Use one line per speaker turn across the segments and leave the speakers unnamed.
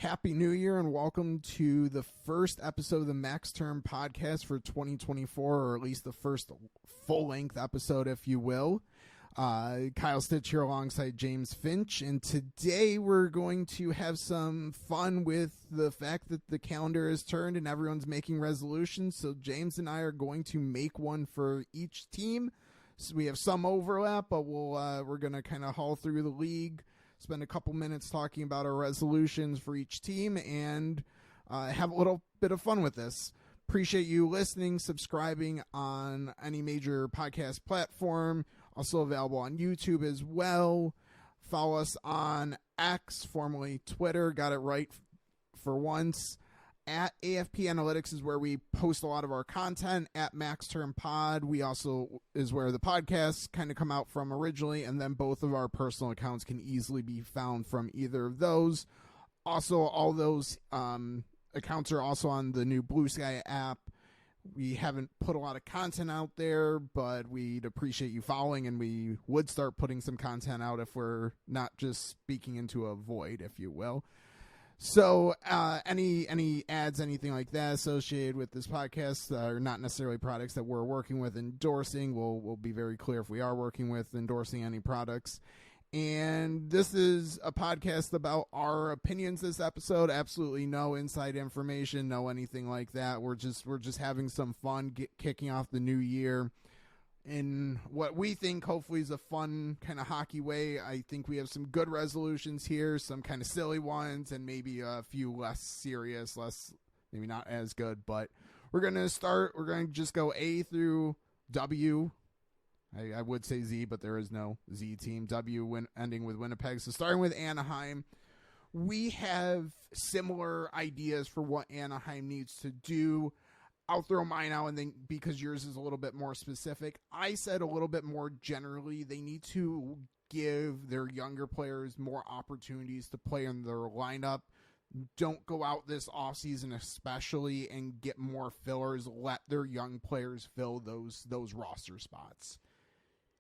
Happy New Year and welcome to the first episode of the Max Term podcast for 2024, or at least the first full-length episode, if you will. Kyle Stitch here alongside James Finch, and today we're going to have some fun with the fact that the calendar has turned and everyone's making resolutions. So James and I are going to make one for each team. So we have some overlap, but we're going to kind of haul through the league, spend a couple minutes talking about our resolutions for each team, and have a little bit of fun with this. Appreciate you listening, subscribing on any major podcast platform. Also available on YouTube as well. Follow us on X, formerly Twitter. Got it right for once. At AFP Analytics is where we post a lot of our content. At Max Term Pod, we also is where the podcasts kind of come out from originally, and then both of our personal accounts can easily be found from either of those. Also, all those accounts are also on the new Blue Sky app. We haven't put a lot of content out there, but we'd appreciate you following, and we would start putting some content out if we're not just speaking into a void, if you will. So any ads, anything like that associated with this podcast are not necessarily products that we're working with endorsing. We'll be very clear if we are working with endorsing any products. And this is a podcast about our opinions this episode. Absolutely no inside information, no anything like that. We're just having some fun kicking off the new year in what we think hopefully is a fun kind of hockey way. I think we have some good resolutions here, some kind of silly ones, and maybe a few less serious, maybe not as good. But we're going to just go A through W. I would say Z, but there is no Z team. W ending with Winnipeg. So starting with Anaheim, we have similar ideas for what Anaheim needs to do. I'll throw mine out, and then because yours is a little bit more specific, I said a little bit more generally, they need to give their younger players more opportunities to play in their lineup. Don't go out this offseason especially and get more fillers. Let their young players fill those roster spots.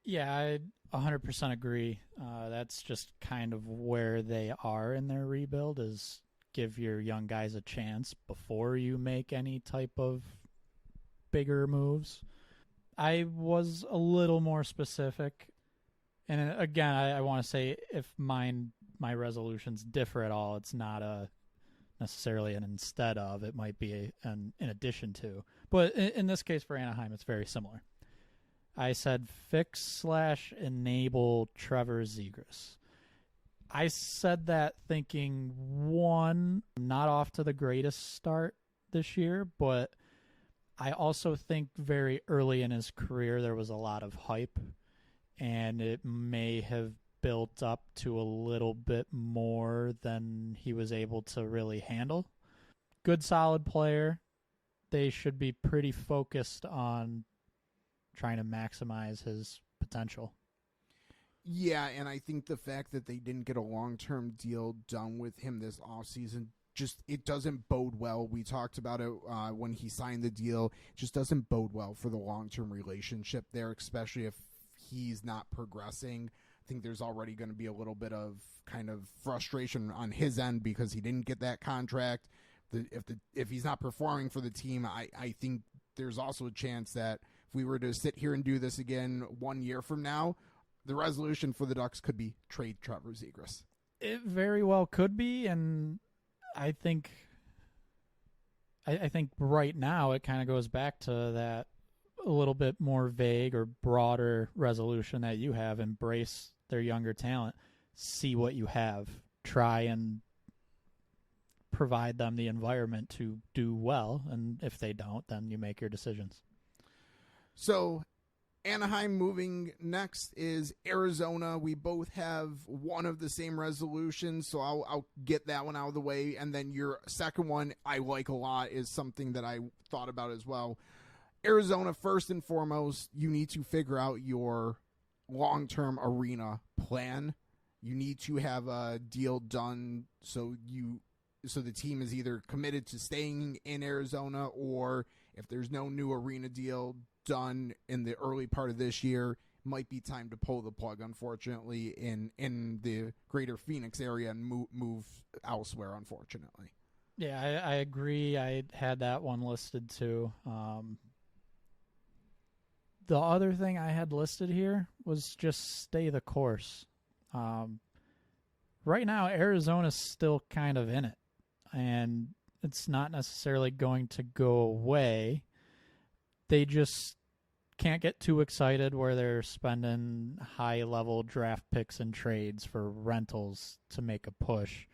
Yeah, I 100% agree. That's just kind of where they are in their rebuild, is give your young guys a chance before you make any type of bigger moves. I was a little more specific. And again, I want to say if my resolutions differ at all, it's not necessarily an instead of. It might be an in addition to. But in this case for Anaheim, it's very similar. I said fix/enable Trevor Zegras. I said that thinking, one, not off to the greatest start this year, but I also think very early in his career there was a lot of hype, and it may have built up to a little bit more than he was able to really handle. Good, solid player. They should be pretty focused on trying to maximize his potential.
Yeah, and I think the fact that they didn't get a long-term deal done with him this offseason, it doesn't bode well. We talked about it when he signed the deal. It just doesn't bode well for the long-term relationship there, especially if he's not progressing. I think there's already going to be a little bit of kind of frustration on his end because he didn't get that contract. If he's not performing for the team, I think there's also a chance that if we were to sit here and do this again 1 year from now, the resolution for the Ducks could be trade Trevor Zegras.
It very well could be, and I think right now it kind of goes back to that a little bit more vague or broader resolution that you have. Embrace their younger talent. See what you have. Try and provide them the environment to do well, and if they don't, then you make your decisions.
So Anaheim moving next is Arizona. We both have one of the same resolutions, so I'll get that one out of the way. And then your second one I like a lot is something that I thought about as well. Arizona, first and foremost, you need to figure out your long-term arena plan. You need to have a deal done so the team is either committed to staying in Arizona, or if there's no new arena deal done in the early part of this year, might be time to pull the plug, unfortunately, in the greater Phoenix area and move elsewhere, unfortunately.
Yeah, I agree. I had that one listed too. The other thing I had listed here was just stay the course. Right now, Arizona's still kind of in it, and it's not necessarily going to go away. They just can't get too excited where they're spending high-level draft picks and trades for rentals to make a push.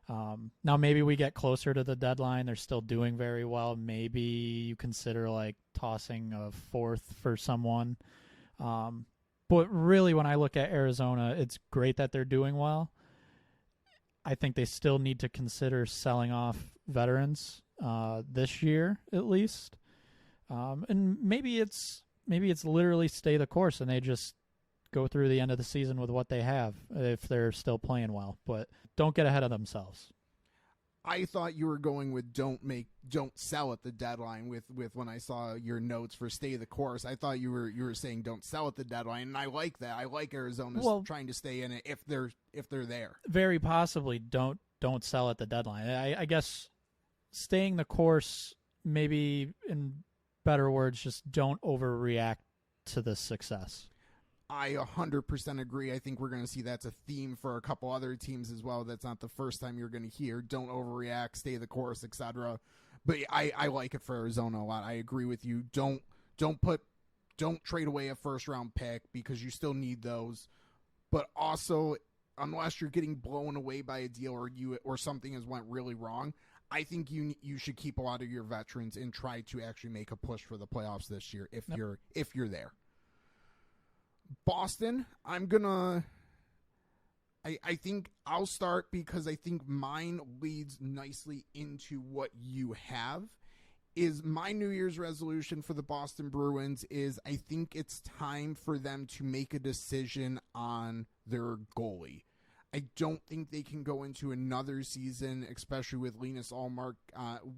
Now, maybe we get closer to the deadline. They're still doing very well. Maybe you consider like tossing a fourth for someone. But really, when I look at Arizona, it's great that they're doing well. I think they still need to consider selling off veterans this year at least. And maybe it's literally stay the course and they just go through the end of the season with what they have if they're still playing well. But don't get ahead of themselves.
I thought you were going with don't sell at the deadline with when I saw your notes for stay the course. I thought you were saying don't sell at the deadline, and I like that. I like Arizona's trying to stay in it if they're there.
Very possibly don't sell at the deadline. I guess staying the course, maybe in better words, just don't overreact to the success.
I 100% agree. I think we're going to see that's a theme for a couple other teams as well. That's not the first time you're going to hear don't overreact, stay the course, etc. But I like it for Arizona a lot. I agree with you. Don't trade away a first round pick because you still need those. But also, unless you're getting blown away by a deal or something has went really wrong, I think you should keep a lot of your veterans and try to actually make a push for the playoffs this year if you're there. Boston, I think I'll start because I think mine leads nicely into what you have. Is my New Year's resolution for the Boston Bruins is I think it's time for them to make a decision on their goalie. I don't think they can go into another season, especially with Linus Ullmark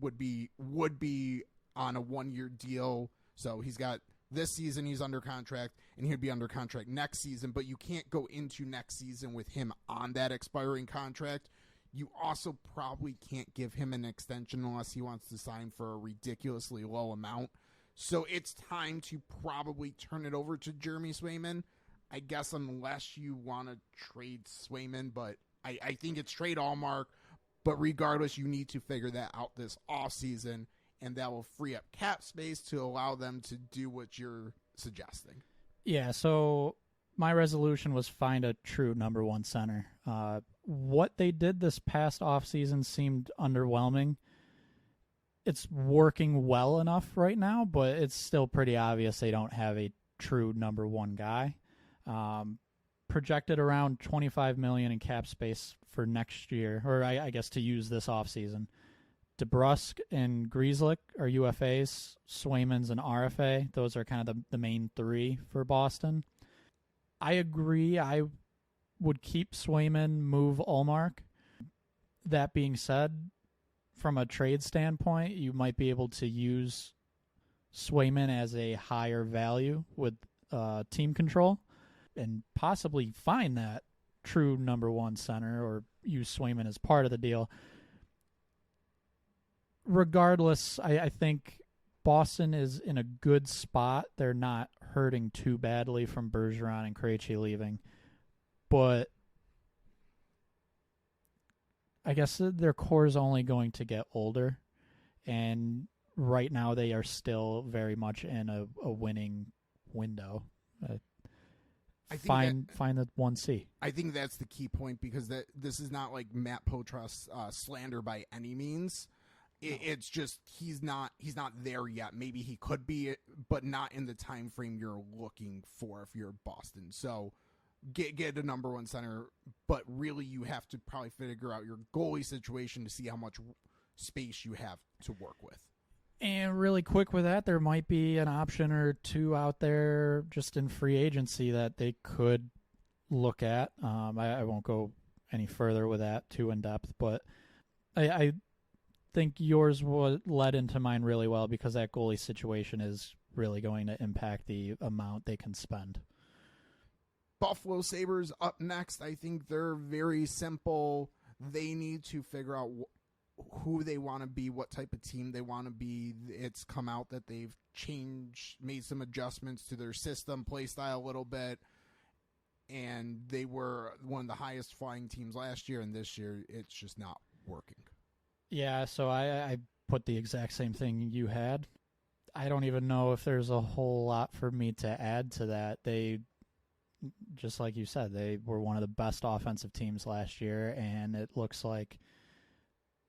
would be on a 1-year deal. So he's got this season he's under contract, and he'll be under contract next season, but you can't go into next season with him on that expiring contract. You also probably can't give him an extension unless he wants to sign for a ridiculously low amount. So it's time to probably turn it over to Jeremy Swayman, I guess, unless you want to trade Swayman, but I think it's trade Ullmark. But regardless, you need to figure that out this offseason, and that will free up cap space to allow them to do what you're suggesting.
Yeah, so my resolution was find a true number one center. What they did this past offseason seemed underwhelming. It's working well enough right now, but it's still pretty obvious they don't have a true number one guy. Projected around $25 million in cap space for next year, or I guess to use this offseason. DeBrusk and Grzelcyk are UFAs. Swayman's an RFA. Those are kind of the main three for Boston. I agree. I would keep Swayman, move Ullmark. That being said, from a trade standpoint, you might be able to use Swayman as a higher value with team control and possibly find that true number one center or use Swayman as part of the deal. Regardless, I think Boston is in a good spot. They're not hurting too badly from Bergeron and Krejci leaving. But I guess their core is only going to get older. And right now they are still very much in a winning window. Find the 1C.
I think that's the key point, because this is not like Matt Potras slander by any means. It's just he's not there yet. Maybe he could be, but not in the time frame you're looking for if you're Boston. So get a number one center, but really you have to probably figure out your goalie situation to see how much space you have to work with.
And really quick with that, there might be an option or two out there just in free agency that they could look at. I won't go any further with that too in depth, but I think yours led into mine really well, because that goalie situation is really going to impact the amount they can spend.
Buffalo Sabres up next. I think they're very simple. They need to figure out who they want to be, what type of team they want to be. It's come out that they've made some adjustments to their system, play style a little bit, and they were one of the highest flying teams last year, and this year it's just not working.
Yeah, so I put the exact same thing you had. I don't even know if there's a whole lot for me to add to that. They, just like you said, they were one of the best offensive teams last year, and it looks like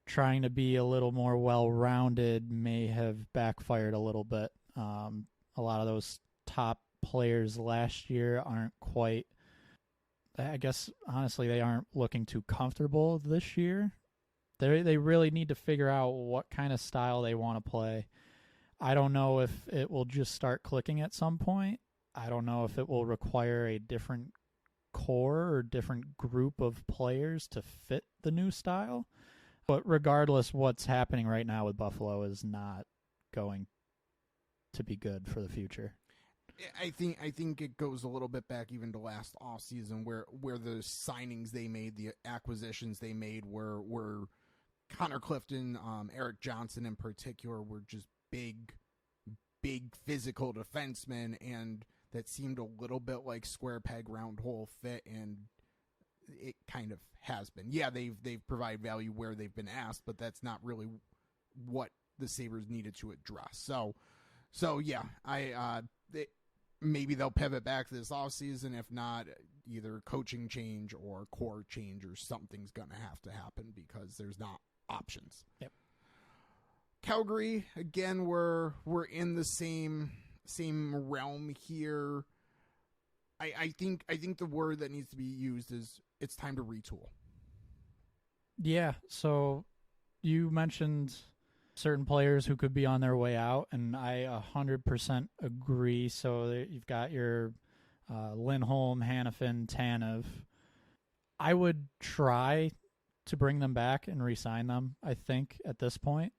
trying to be a little more well-rounded may have backfired a little bit. A lot of those top players last year aren't quite, I guess, honestly, they aren't looking too comfortable this year. They really need to figure out what kind of style they want to play. I don't know if it will just start clicking at some point. I don't know if it will require a different core or different group of players to fit the new style. But regardless, what's happening right now with Buffalo is not going to be good for the future.
I think it goes a little bit back even to last offseason where the signings they made, the acquisitions they made were Connor Clifton, Eric Johnson in particular, were just big physical defensemen, and that seemed a little bit like square peg round hole fit, and it kind of has been. Yeah, they've provided value where they've been asked, but that's not really what the Sabres needed to address. So yeah, maybe they'll pivot back this offseason. If not, either coaching change or core change or something's going to happen because there's not options.
Yep.
Calgary, again, we're in the same realm here. I think the word that needs to be used is it's time to retool.
Yeah, so you mentioned certain players who could be on their way out, and I 100% agree. So you've got your Lindholm, Hannafin, Tanev. I would try to bring them back and re-sign them, I think, at this point.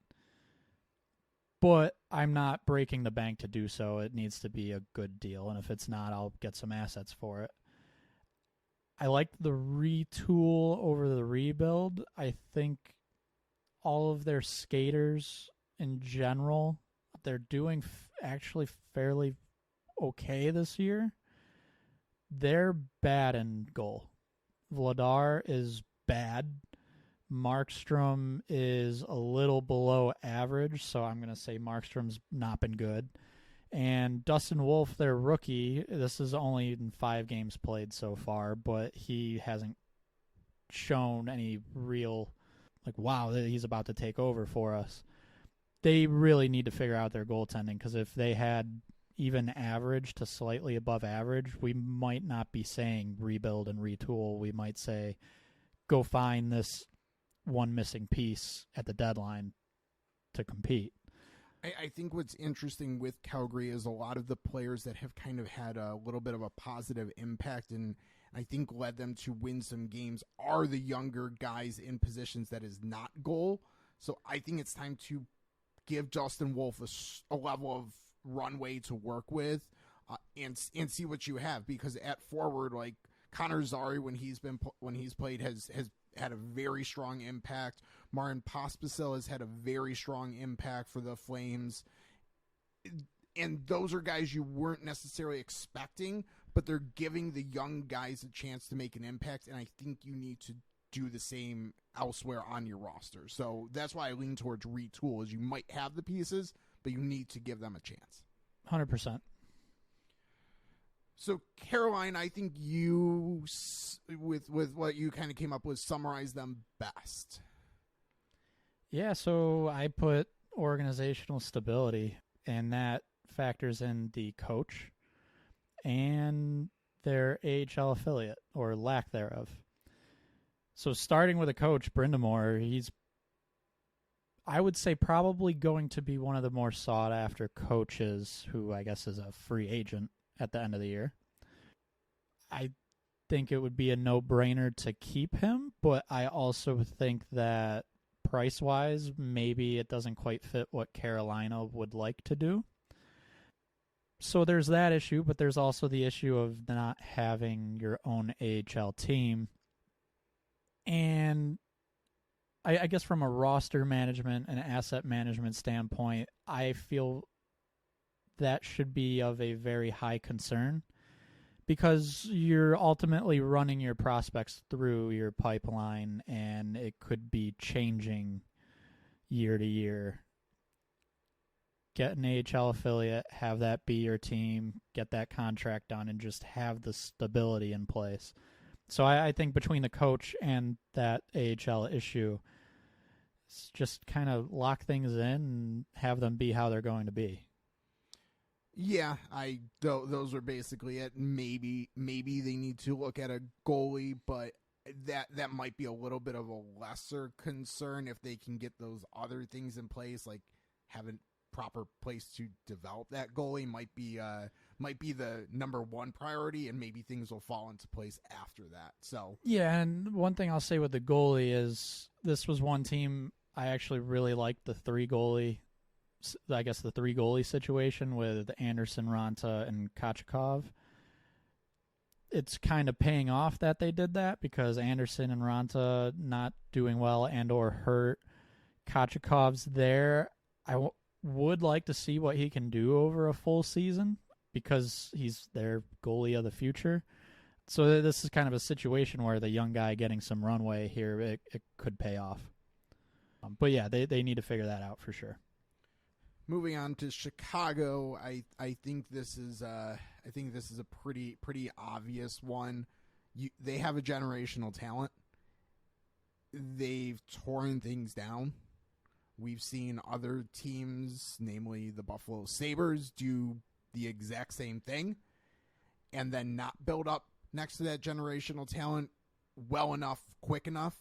But I'm not breaking the bank to do so. It needs to be a good deal, and if it's not, I'll get some assets for it. I like the retool over the rebuild. I think all of their skaters in general, they're doing actually fairly okay this year. They're bad in goal. Vladar is bad. Markstrom is a little below average, so I'm going to say Markstrom's not been good. And Dustin Wolf, their rookie, this is only in 5 games played so far, but he hasn't shown any real, wow, he's about to take over for us. They really need to figure out their goaltending, because if they had even average to slightly above average, we might not be saying rebuild and retool. We might say, go find this one missing piece at the deadline to compete.
I think what's interesting with Calgary is a lot of the players that have kind of had a little bit of a positive impact and I think led them to win some games are the younger guys in positions that is not goal. So I think it's time to give Justin Wolf a level of runway to work with and see what you have, because at forward, like Connor Zary, when he's played has had a very strong impact. Martin Pospisil has had a very strong impact for the Flames. And those are guys you weren't necessarily expecting, but they're giving the young guys a chance to make an impact, and I think you need to do the same elsewhere on your roster. So that's why I lean towards retool, is you might have the pieces, but you need to give them a chance.
100%.
So, Caroline, I think you, with what you kind of came up with, summarize them best.
Yeah, so I put organizational stability, and that factors in the coach and their AHL affiliate, or lack thereof. So starting with a coach, Brindamore, he's, I would say, probably going to be one of the more sought-after coaches, who I guess is a free agent at the end of the year. I think it would be a no-brainer to keep him, but I also think that price-wise, maybe it doesn't quite fit what Carolina would like to do. So there's that issue, but there's also the issue of not having your own AHL team. And I guess from a roster management and asset management standpoint, I feel that should be of a very high concern because you're ultimately running your prospects through your pipeline, and it could be changing year to year. Get an AHL affiliate, have that be your team, get that contract done, and just have the stability in place. So I think between the coach and that AHL issue, it's just kind of lock things in and have them be how they're going to be.
Yeah, those are basically it. Maybe they need to look at a goalie, but that might be a little bit of a lesser concern if they can get those other things in place, like having proper place to develop that goalie might be the number one priority, and maybe things will fall into place after that. So
yeah, and one thing I'll say with the goalie is this was one team I actually really liked the three goalie situation with Anderson, Ranta, and Kochikov. It's kind of paying off that they did that because Anderson and Ranta not doing well and or hurt. Kochikov's there. I would like to see what he can do over a full season because he's their goalie of the future. So this is kind of a situation where the young guy getting some runway here, it could pay off. But yeah, they need to figure that out for sure.
Moving on to Chicago, I think this is a pretty obvious one. They have a generational talent. They've torn things down. We've seen other teams, namely the Buffalo Sabres, do the exact same thing and then not build up next to that generational talent well enough, quick enough.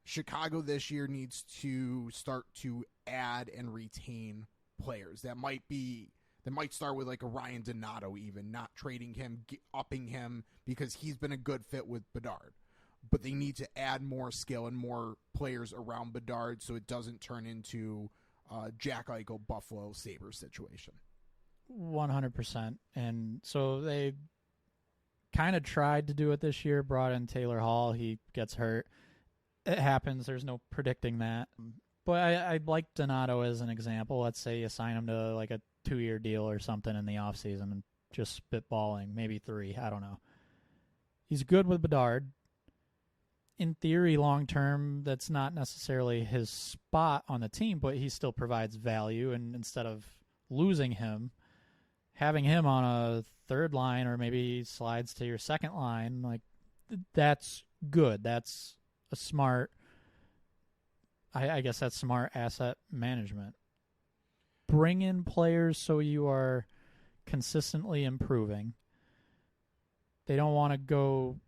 Chicago this year needs to start to add and retain players. That might start with like a Ryan Donato, even not trading him, upping him because he's been a good fit with Bedard. But they need to add more skill and more players around Bedard so it doesn't turn into Jack Eichel Buffalo Sabres situation.
100%. And so they kind of tried to do it this year, brought in Taylor Hall. He gets hurt. It happens. There's no predicting that. But I like Donato as an example. Let's say you sign him to like a 2-year deal or something in the offseason and just spitballing, maybe 3. I don't know. He's good with Bedard. In theory, long-term, that's not necessarily his spot on the team, but he still provides value. And instead of losing him, having him on a third line or maybe slides to your second line, like that's good. That's a smart, I guess that's smart asset management. Bring in players so you are consistently improving. They don't want to go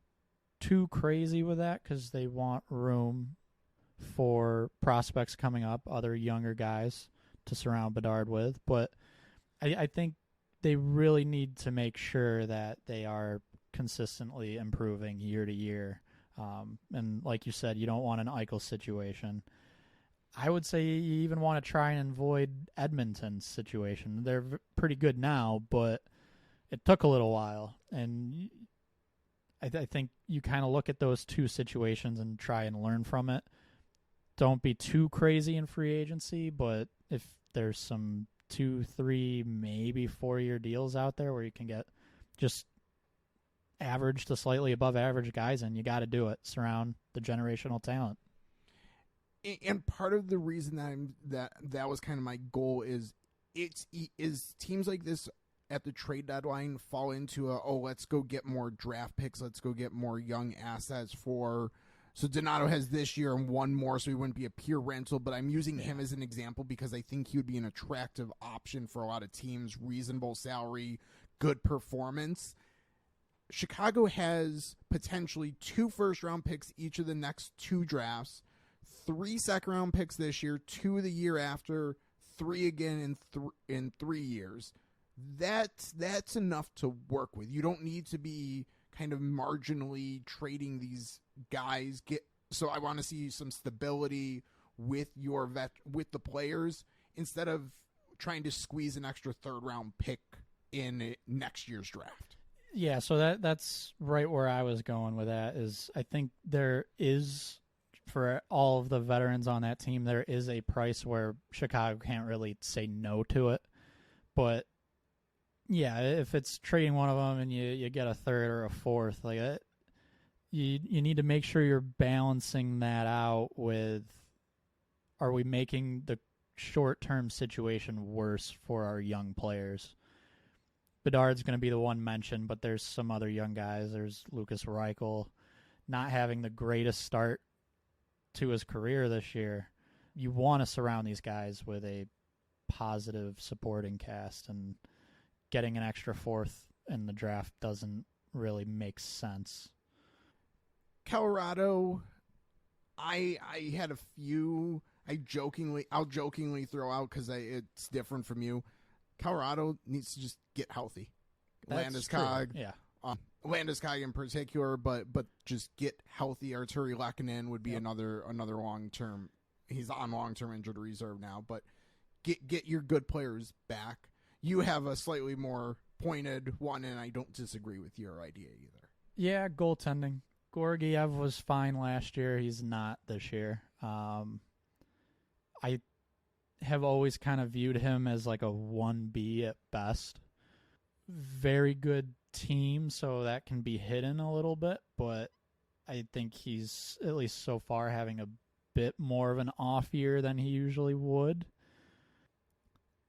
too crazy with that because they want room for prospects coming up, other younger guys to surround Bedard with. But I think they really need to make sure that they are consistently improving year to year. And like you said, you don't want an Eichel situation. I would say you even want to try and avoid Edmonton's situation. They're pretty good now, but it took a little while. And I think you kind of look at those two situations and try and learn from it. Don't be too crazy in free agency, but if there's some 2, 3, maybe 4-year deals out there where you can get just average to slightly above average guys in, you got to do it. Surround the generational talent.
And part of the reason that was kind of my goal is teams like this at the trade deadline fall into let's go get more draft picks, let's go get more young assets so Donato has this year and one more, so he wouldn't be a pure rental, but I'm using him as an example because I think he would be an attractive option for a lot of teams, reasonable salary, good performance. Chicago has potentially 2 first-round picks each of the next 2 drafts, 3 second-round picks this year, 2 the year after, 3 again in 3 years. That's enough to work with. You don't need to be kind of marginally trading these guys. So I want to see some stability with with the players instead of trying to squeeze an extra 3rd-round pick in next year's draft.
Yeah, so that's right where I was going with that. Is I think there is, for all of the veterans on that team, there is a price where Chicago can't really say no to it. But yeah, if it's trading one of them and you get a third or a fourth, like you need to make sure you're balancing that out with, are we making the short-term situation worse for our young players? Bedard's going to be the one mentioned, but there's some other young guys. There's Lucas Reichel not having the greatest start to his career this year. You want to surround these guys with a positive supporting cast, and getting an extra fourth in the draft doesn't really make sense.
Colorado, I had a few I'll jokingly throw out because it's different from you. Colorado needs to just get healthy. Landeskog,
yeah.
Landeskog in particular, but just get healthy. Arturi Lehkonen would be another long term. He's on long term injured reserve now, but get your good players back. You have a slightly more pointed one, and I don't disagree with your idea either.
Yeah, goaltending. Georgiev was fine last year. He's not this year. I have always kind of viewed him as like a 1B at best. Very good team, so that can be hidden a little bit, but I think he's, at least so far, having a bit more of an off year than he usually would.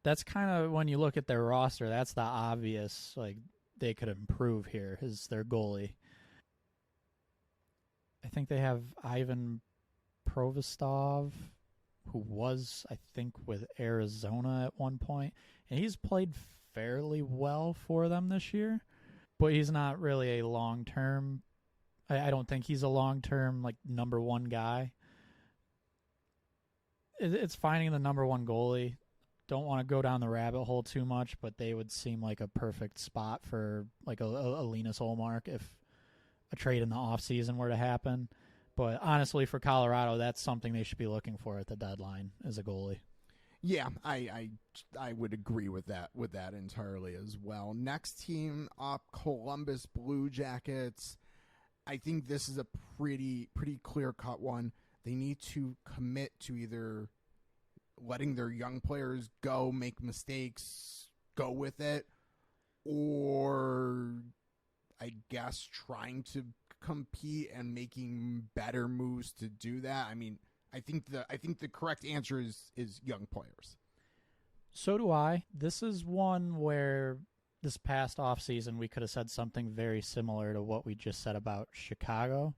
That's kind of, when you look at their roster, that's the obvious, like, they could improve here, is their goalie. I think they have Ivan Provostov, who was, I think, with Arizona at one point, and he's played fairly well for them this year, but he's not really a long-term, I don't think he's a long-term, like, number one guy. It's finding the number one goalie. Don't want to go down the rabbit hole too much, but they would seem like a perfect spot for, like, a Linus Ullmark if a trade in the offseason were to happen. But honestly, for Colorado, that's something they should be looking for at the deadline as a goalie.
Yeah, I would agree with that entirely as well. Next team up, Columbus Blue Jackets. I think this is a pretty clear-cut one. They need to commit to either letting their young players go, make mistakes, go with it, or I guess trying to compete and making better moves to do that. I mean, I think the correct answer is young players.
So do I. This is one where this past offseason we could have said something very similar to what we just said about Chicago,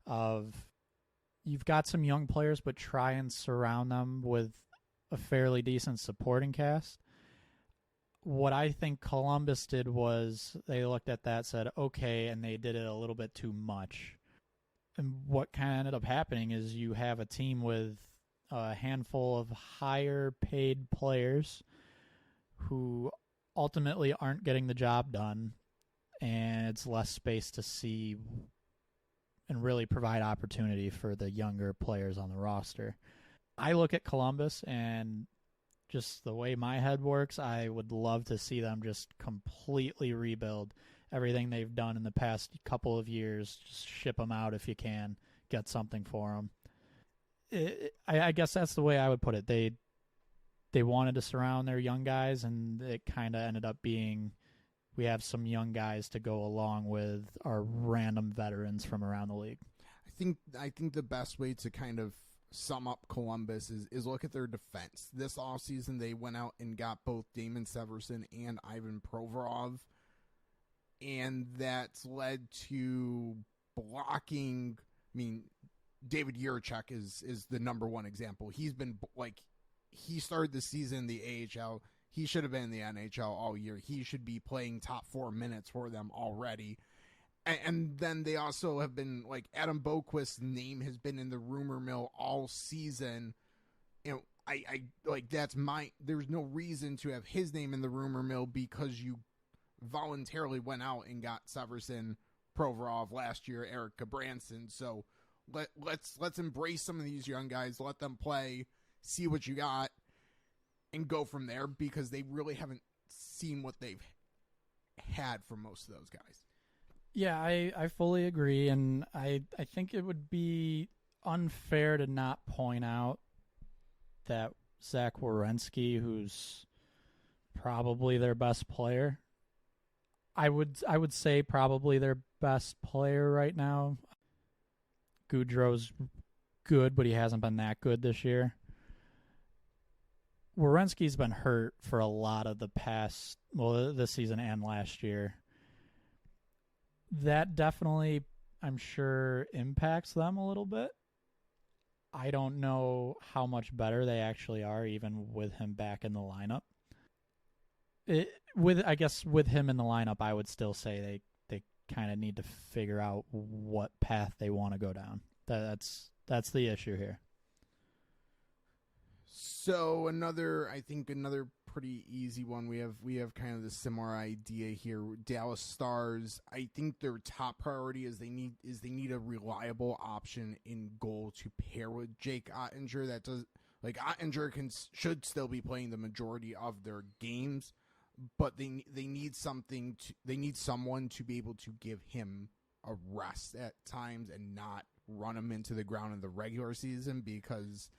of you've got some young players, but try and surround them with a fairly decent supporting cast. What I think Columbus did was they looked at that, said, okay, and they did it a little bit too much. And what kind of ended up happening is you have a team with a handful of higher paid players who ultimately aren't getting the job done, and it's less space to see and really provide opportunity for the younger players on the roster. I look at Columbus, and just the way my head works, I would love to see them just completely rebuild everything they've done in the past couple of years. Just ship them out if you can, get something for them. I guess that's the way I would put it. They wanted to surround their young guys, and it kind of ended up being, we have some young guys to go along with our random veterans from around the league.
I think the best way to kind of sum up Columbus is look at their defense. This offseason, they went out and got both Damon Severson and Ivan Provorov, and that's led to blocking. I mean, David Jiricek is the number one example. He's been, like, he started the season in the AHL. He should have been in the NHL all year. He should be playing top 4 minutes for them already. And then they also have been, like, Adam Boquist's name has been in the rumor mill all season. You know, I like, there's no reason to have his name in the rumor mill because you voluntarily went out and got Severson, Provorov last year, Eric Gabranson. So let's embrace some of these young guys, let them play, see what you got, and go from there, because they really haven't seen what they've had from most of those guys.
Yeah, I fully agree, and I think it would be unfair to not point out that Zach Werenski, who's probably their best player, I would say probably their best player right now. Goudreau's good, but he hasn't been that good this year. Werenski's been hurt for a lot of the past, this season and last year. That definitely, I'm sure, impacts them a little bit. I don't know how much better they actually are, even with him back in the lineup. I guess with him in the lineup, I would still say they kind of need to figure out what path they want to go down. That's the issue here.
So another pretty easy one. We have kind of the similar idea here. Dallas Stars. I think their top priority is they need a reliable option in goal to pair with Jake Ottinger. That does, like, Ottinger should still be playing the majority of their games, but they need someone to be able to give him a rest at times and not run him into the ground in the regular season, because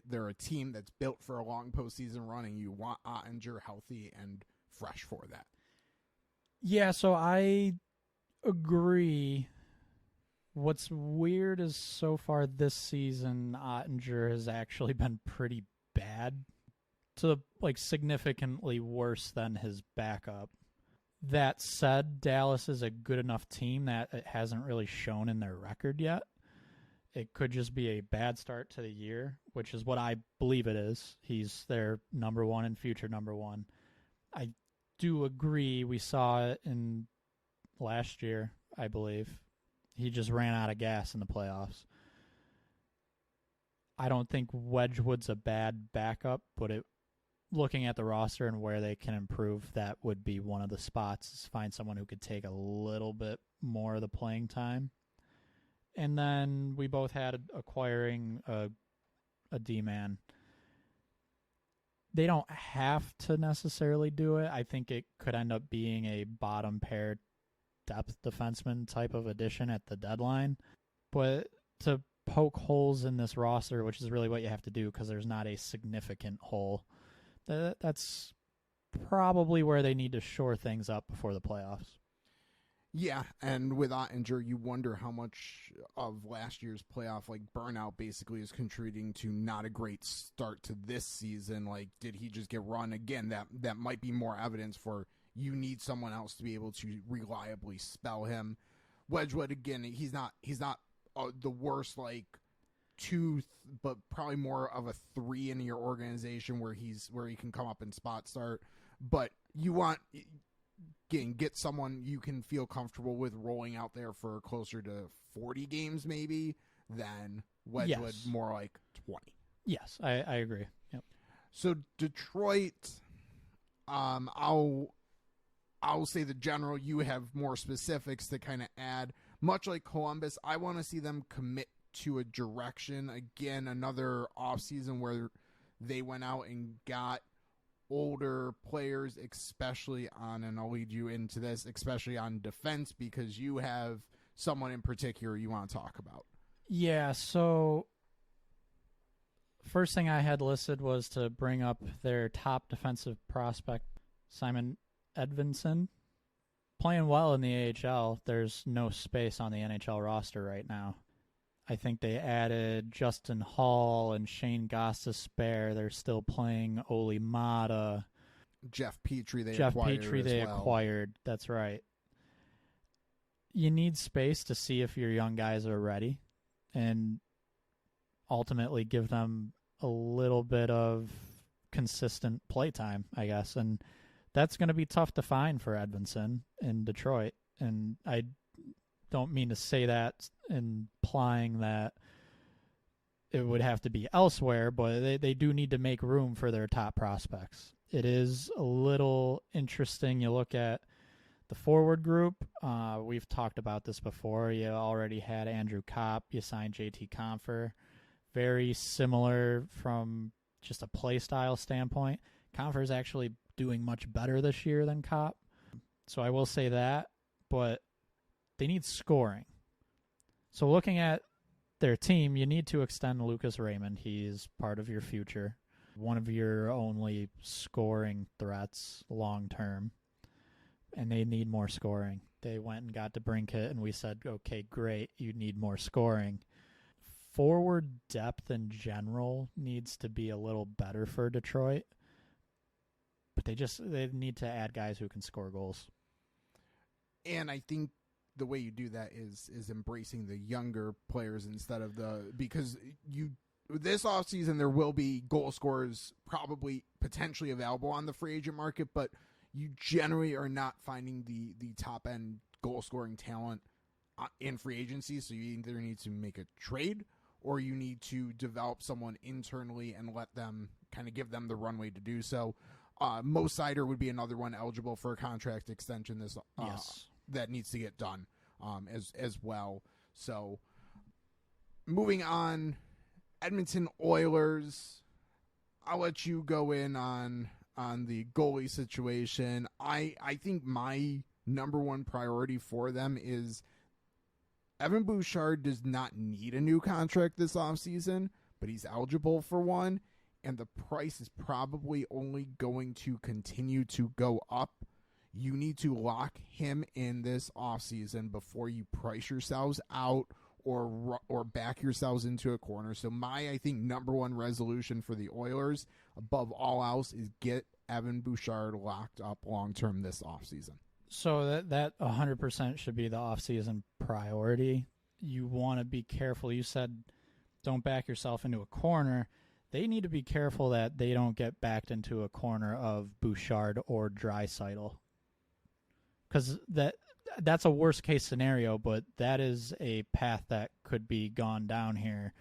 they're a team that's built for a long postseason run, and you want Ottinger healthy and fresh for that.
Yeah, so I agree. What's weird is so far this season, Ottinger has actually been pretty bad, to significantly worse than his backup. That said, Dallas is a good enough team that it hasn't really shown in their record yet. It could just be a bad start to the year, which is what I believe it is. He's their number one and future number one. I do agree. We saw it in last year, I believe. He just ran out of gas in the playoffs. I don't think Wedgwood's a bad backup, but looking at the roster and where they can improve, that would be one of the spots, is find someone who could take a little bit more of the playing time. And then we both had acquiring a D-man. They don't have to necessarily do it. I think it could end up being a bottom pair depth defenseman type of addition at the deadline. But to poke holes in this roster, which is really what you have to do because there's not a significant hole, that's probably where they need to shore things up before the playoffs.
Yeah, and with Ottinger, you wonder how much of last year's playoff burnout basically is contributing to not a great start to this season. Did he just get run again? That might be more evidence for you need someone else to be able to reliably spell him. Wedgwood, again, he's not the worst two, but probably more of a 3 in your organization where he can come up and spot start. But you want, again, get someone you can feel comfortable with rolling out there for closer to 40 games maybe than Wedgwood, yes. More like 20.
Yes, I agree. Yep.
So Detroit, I'll say the general. You have more specifics to kind of add. Much like Columbus, I want to see them commit to a direction. Again, another offseason where they went out and got older players, especially on, and I'll lead you into this, especially on defense, because you have someone in particular you want to talk about. Yeah,
so first thing I had listed was to bring up their top defensive prospect, Simon Edvinsson. Playing well in the AHL, there's no space on the NHL roster right now. I think they added Justin Hall and Shane Gostisbehere. They're still playing Oli Mata.
Jeff Petrie they acquired.
That's right. You need space to see if your young guys are ready and ultimately give them a little bit of consistent play time, I guess. And that's going to be tough to find for Edvinsson in Detroit. And I don't mean to say that implying that it would have to be elsewhere, but they do need to make room for their top prospects. It is a little interesting. You look at the forward group. We've talked about this before. You already had Andrew Kopp. You signed JT Compher. Very similar from just a play style standpoint. Compher is actually doing much better this year than Kopp. So I will say that, but they need scoring. So looking at their team, you need to extend Lucas Raymond. He's part of your future, one of your only scoring threats long term, and they need more scoring. They went and got DeBrincat, and we said, okay, great, you need more scoring. Forward depth in general needs to be a little better for Detroit, but they need to add guys who can score goals.
And I think the way you do that is embracing the younger players instead of because this offseason there will be goal scorers probably potentially available on the free agent market, but you generally are not finding the top end goal scoring talent in free agency. So you either need to make a trade or you need to develop someone internally and let them kind of give them the runway to do so. Mo Seider would be another one eligible for a contract extension
Yes.
that needs to get done as well. So moving on, Edmonton Oilers. I'll let you go in on the goalie situation. I think my number one priority for them is Evan Bouchard does not need a new contract this offseason, but he's eligible for one, and the price is probably only going to continue to go up. You need to lock him in this offseason before you price yourselves out or back yourselves into a corner. So I think, number one resolution for the Oilers, above all else, is get Evan Bouchard locked up long-term this offseason.
So that 100% should be the offseason priority. You want to be careful. You said don't back yourself into a corner. They need to be careful that they don't get backed into a corner of Bouchard or Draisaitl. Because that's a worst-case scenario, but that is a path that could be gone down here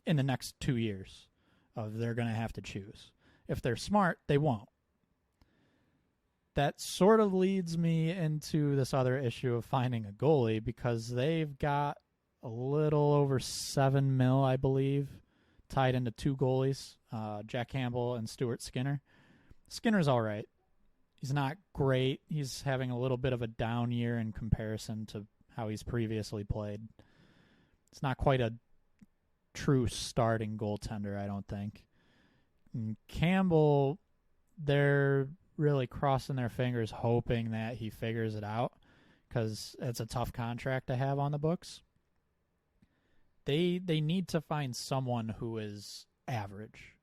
in the next 2 years. They're going to have to choose. If they're smart, they won't. That sort of leads me into this other issue of finding a goalie, because they've got a little over $7 million, I believe, tied into two goalies, Jack Campbell and Stuart Skinner. Skinner's all right. He's not great. He's having a little bit of a down year in comparison to how he's previously played. It's not quite a true starting goaltender, I don't think. And Campbell, they're really crossing their fingers hoping that he figures it out, because it's a tough contract to have on the books. They need to find someone who is average,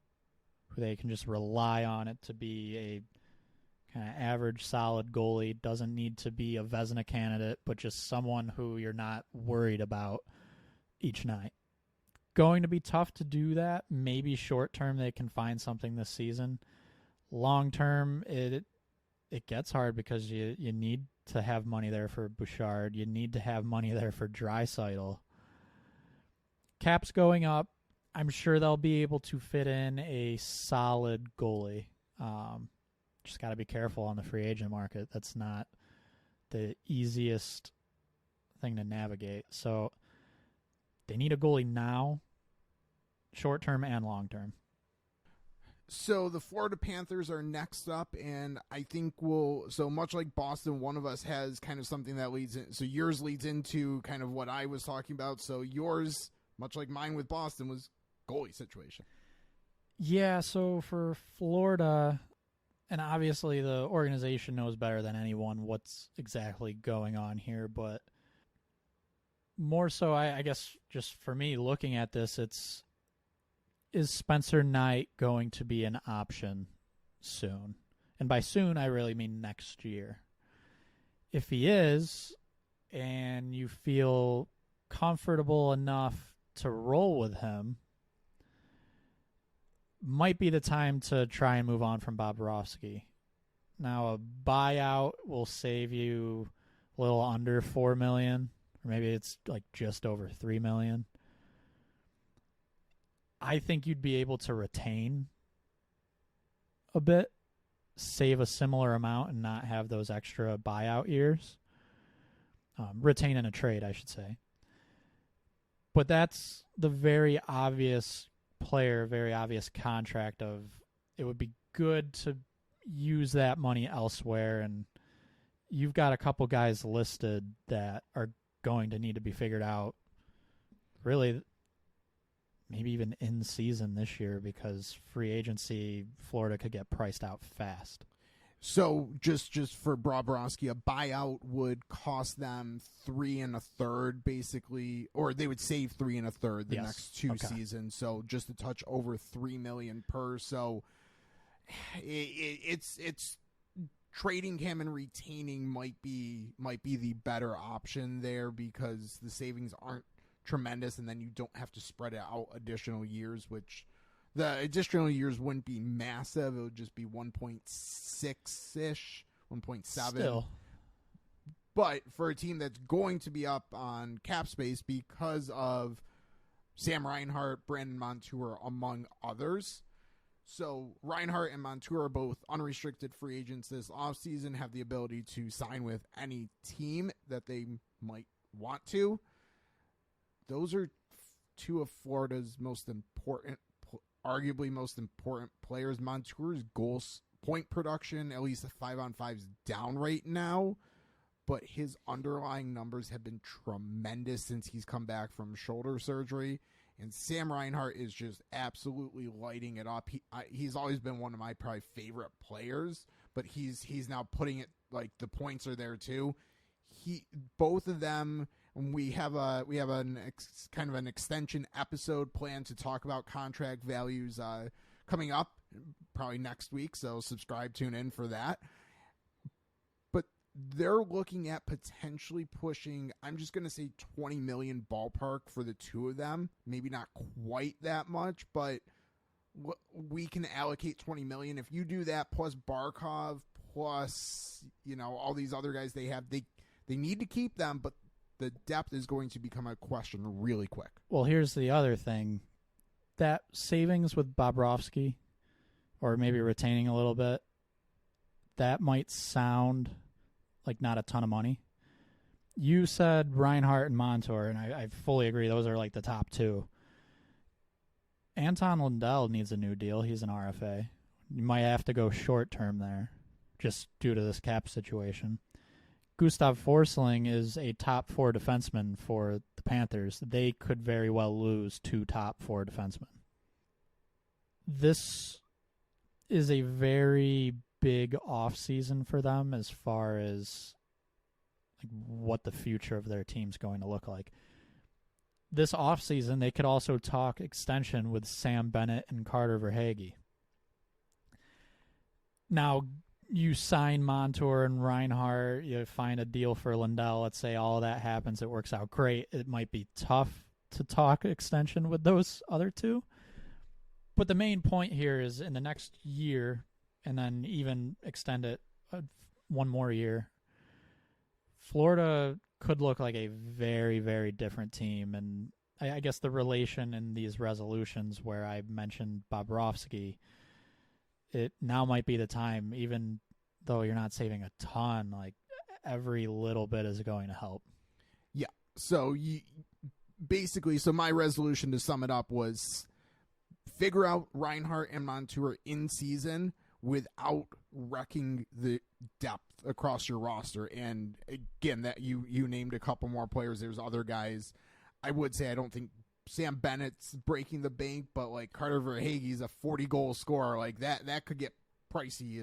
who they can just rely on it to be a kind of average, solid goalie. Doesn't need to be a Vezina candidate, but just someone who you're not worried about each night. Going to be tough to do that. Maybe short term they can find something this season. Long term, it gets hard, because you need to have money there for Bouchard. You need to have money there for Draisaitl. Cap's going up. I'm sure they'll be able to fit in a solid goalie. Just got to be careful on the free agent market. That's not the easiest thing to navigate. So they need a goalie now, short term and long term.
So the Florida Panthers are next up, and I think so much like Boston, one of us has kind of something that leads in. So yours leads into kind of what I was talking about. So yours, much like mine with Boston, was goalie situation.
Yeah, so for Florida, and obviously the organization knows better than anyone what's exactly going on here, but more so, I guess, just for me looking at this, is Spencer Knight going to be an option soon? And by soon, I really mean next year. If he is, and you feel comfortable enough to roll with him, might be the time to try and move on from Bobrovsky. Now, a buyout will save you a little under $4 million, or maybe it's like just over $3 million. I think you'd be able to retain a bit, save a similar amount, and not have those extra buyout years. Retain in a trade, I should say. But that's the very obvious player, very obvious contract of, it would be good to use that money elsewhere and you've got a couple guys listed that are going to need to be figured out really maybe even in season this year, because free agency, Florida could get priced out fast.
So just for Bobrovsky, a buyout would cost them 3 1/3 basically, or they would save 3 1/3 the next two seasons. So just a touch over $3 million per. So it's trading him and retaining might be the better option there, because the savings aren't tremendous, and then you don't have to spread it out additional years, which the additional years wouldn't be massive. It would just be 1.6-ish, 1.7.
Still.
But for a team that's going to be up on cap space because of Sam Reinhart, Brandon Montour, among others. So Reinhart and Montour are both unrestricted free agents this offseason, have the ability to sign with any team that they might want to. Those are two of Florida's most important, arguably most important players. Montour's point production, at least the 5-on-5, is down right now, but his underlying numbers have been tremendous since he's come back from shoulder surgery. And Sam Reinhart is just absolutely lighting it up. He's always been one of my probably favorite players, but he's now putting it, like, the points are there too. Both of them. We have an kind of an extension episode planned to talk about contract values coming up probably next week, so tune in for that. But they're looking at potentially pushing, I'm just going to say 20 million ballpark for the two of them. Maybe not quite that much, but we can allocate 20 million. If you do that plus Barkov, plus, all these other guys they have, they need to keep them, but the depth is going to become a question really quick.
Well, here's the other thing. That savings with Bobrovsky, or maybe retaining a little bit, that might sound like not a ton of money. You said Reinhart and Montour, and I fully agree. Those are like the top two. Anton Lundell needs a new deal. He's an RFA. You might have to go short term there, just due to this cap situation. Gustav Forsling is a top 4 defenseman for the Panthers. They could very well lose 2 top 4 defensemen. This is a very big offseason for them as far as like what the future of their team's going to look like. This offseason, they could also talk extension with Sam Bennett and Carter Verhaeghe. Now, you sign Montour and Reinhart, you find a deal for Lundell, let's say all of that happens, it works out great. It might be tough to talk extension with those other two. But the main point here is in the next year, and then even extend it one more year, Florida could look like a very, very different team. And I guess the relation in these resolutions where I mentioned Bobrovsky, it now might be the time, even though you're not saving a ton, like every little bit is going to help.
Yeah. So so my resolution to sum it up was figure out Reinhart and Montour in season without wrecking the depth across your roster. And again, that you named a couple more players. There's other guys. I would say I don't think Sam Bennett's breaking the bank, but like Carter Verhaeghe's a 40-goal scorer. Like that could get pricey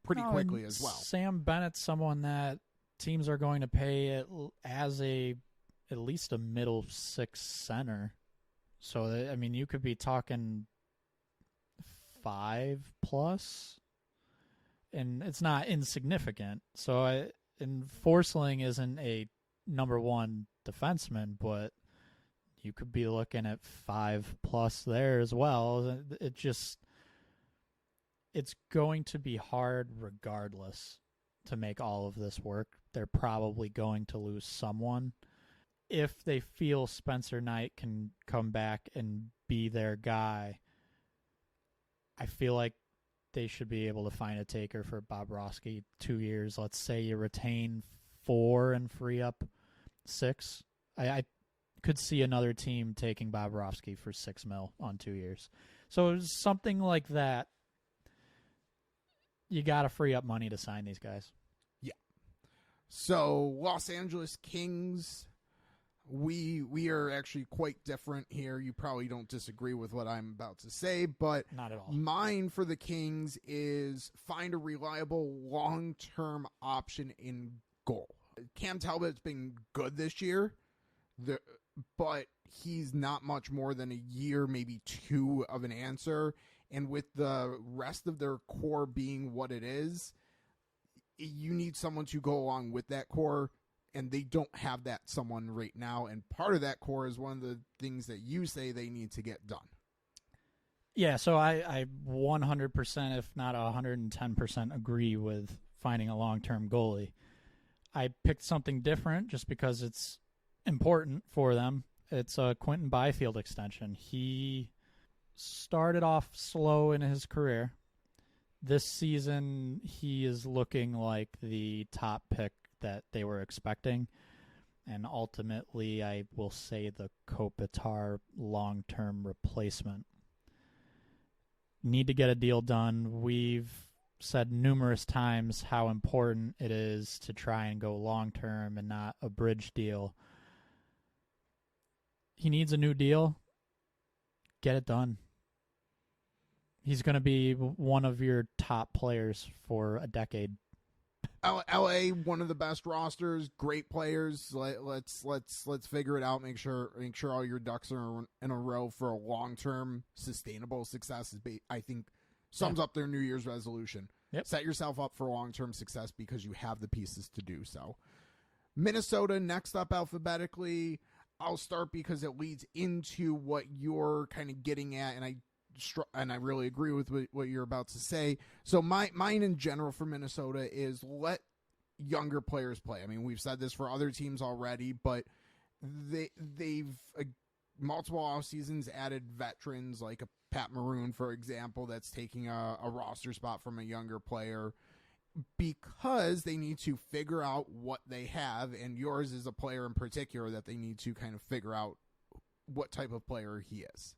pretty quickly as well.
Sam Bennett's someone that teams are going to pay as at least a middle 6 center. So, I mean, you could be talking 5+, and it's not insignificant. So, and Forsling isn't a number 1 defenseman, but you could be looking at 5+ there as well. It's going to be hard regardless to make all of this work. They're probably going to lose someone. If they feel Spencer Knight can come back and be their guy, I feel like they should be able to find a taker for Bobrovsky 2 years. Let's say you retain 4 and free up 6. I could see another team taking Bobrovsky for $6 million on 2 years. So something like that. You got to free up money to sign these guys.
Yeah. So Los Angeles Kings, we are actually quite different here. You probably don't disagree with what I'm about to say, but
Not at all.
mine for the Kings is find a reliable long-term option in goal. Cam Talbot's been good this year, but he's not much more than a year, maybe two of an answer. And with the rest of their core being what it is, you need someone to go along with that core, and they don't have that someone right now. And part of that core is one of the things that you say they need to get done.
Yeah, so I 100%, if not 110%, agree with finding a long-term goalie. I picked something different just because it's important for them. It's a Quentin Byfield extension. He started off slow in his career. This season, he is looking like the top pick that they were expecting. And ultimately, I will say the Kopitar long-term replacement. Need to get a deal done. We've said numerous times how important it is to try and go long-term and not a bridge deal. He needs a new deal. Get it done. He's going to be one of your top players for a decade.
LA, one of the best rosters, great players. Let's figure it out. Make sure all your ducks are in a row for a long-term sustainable success. I think sums up their New Year's resolution.
Yep.
Set yourself up for long-term success because you have the pieces to do so. Minnesota next up alphabetically. I'll start because it leads into what you're kind of getting at, and I really agree with what you're about to say. So mine in general for Minnesota is let younger players play. I mean, we've said this for other teams already, but they've multiple off seasons added veterans like a Pat Maroon, for example, that's taking a roster spot from a younger player because they need to figure out what they have, and yours is a player in particular that they need to kind of figure out what type of player he is.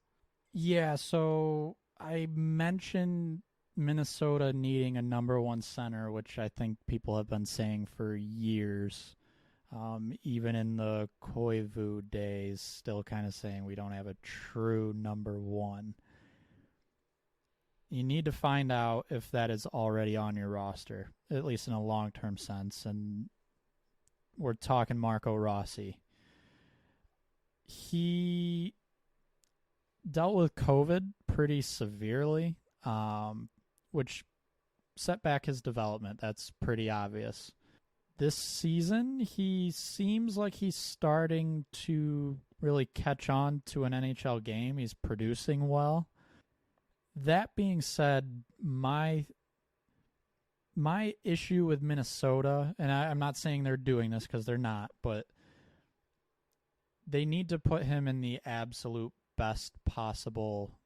Yeah, so I mentioned Minnesota needing a number one center, which I think people have been saying for years. Even in the Koivu days, still kind of saying we don't have a true number one. You need to find out if that is already on your roster, at least in a long-term sense. And we're talking Marco Rossi. He dealt with COVID pretty severely, which set back his development. That's pretty obvious. This season, he seems like he's starting to really catch on to an NHL game. He's producing well. That being said, my issue with Minnesota, and I'm not saying they're doing this because they're not, but they need to put him in the absolute best possible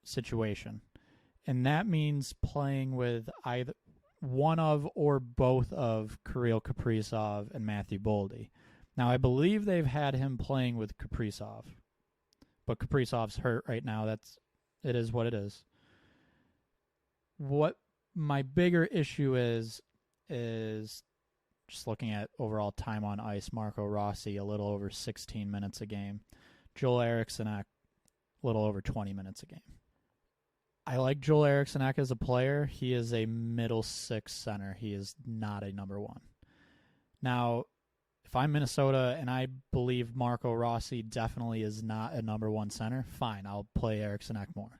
situation. And that means playing with either one of or both of Kirill Kaprizov and Matthew Boldy. Now, I believe they've had him playing with Kaprizov, but Kaprizov's hurt right now. It is what it is. What my bigger issue is just looking at overall time on ice. Marco Rossi, a little over 16 minutes a game. Joel Eriksson, a little over 20 minutes a game. I like Joel Eriksson as a player. He is a middle six center. He is not a number one. Now, if I'm Minnesota and I believe Marco Rossi definitely is not a number one center, fine, I'll play Eriksson more.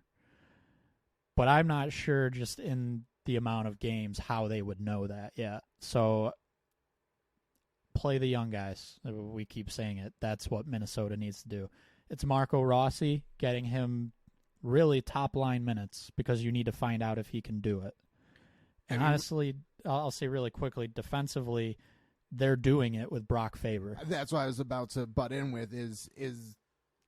But I'm not sure just in the amount of games how they would know that yet. So play the young guys. We keep saying it. That's what Minnesota needs to do. It's Marco Rossi, getting him really top-line minutes because you need to find out if he can do it. And honestly, I'll say really quickly, defensively, they're doing it with Brock Faber.
That's what I was about to butt in with is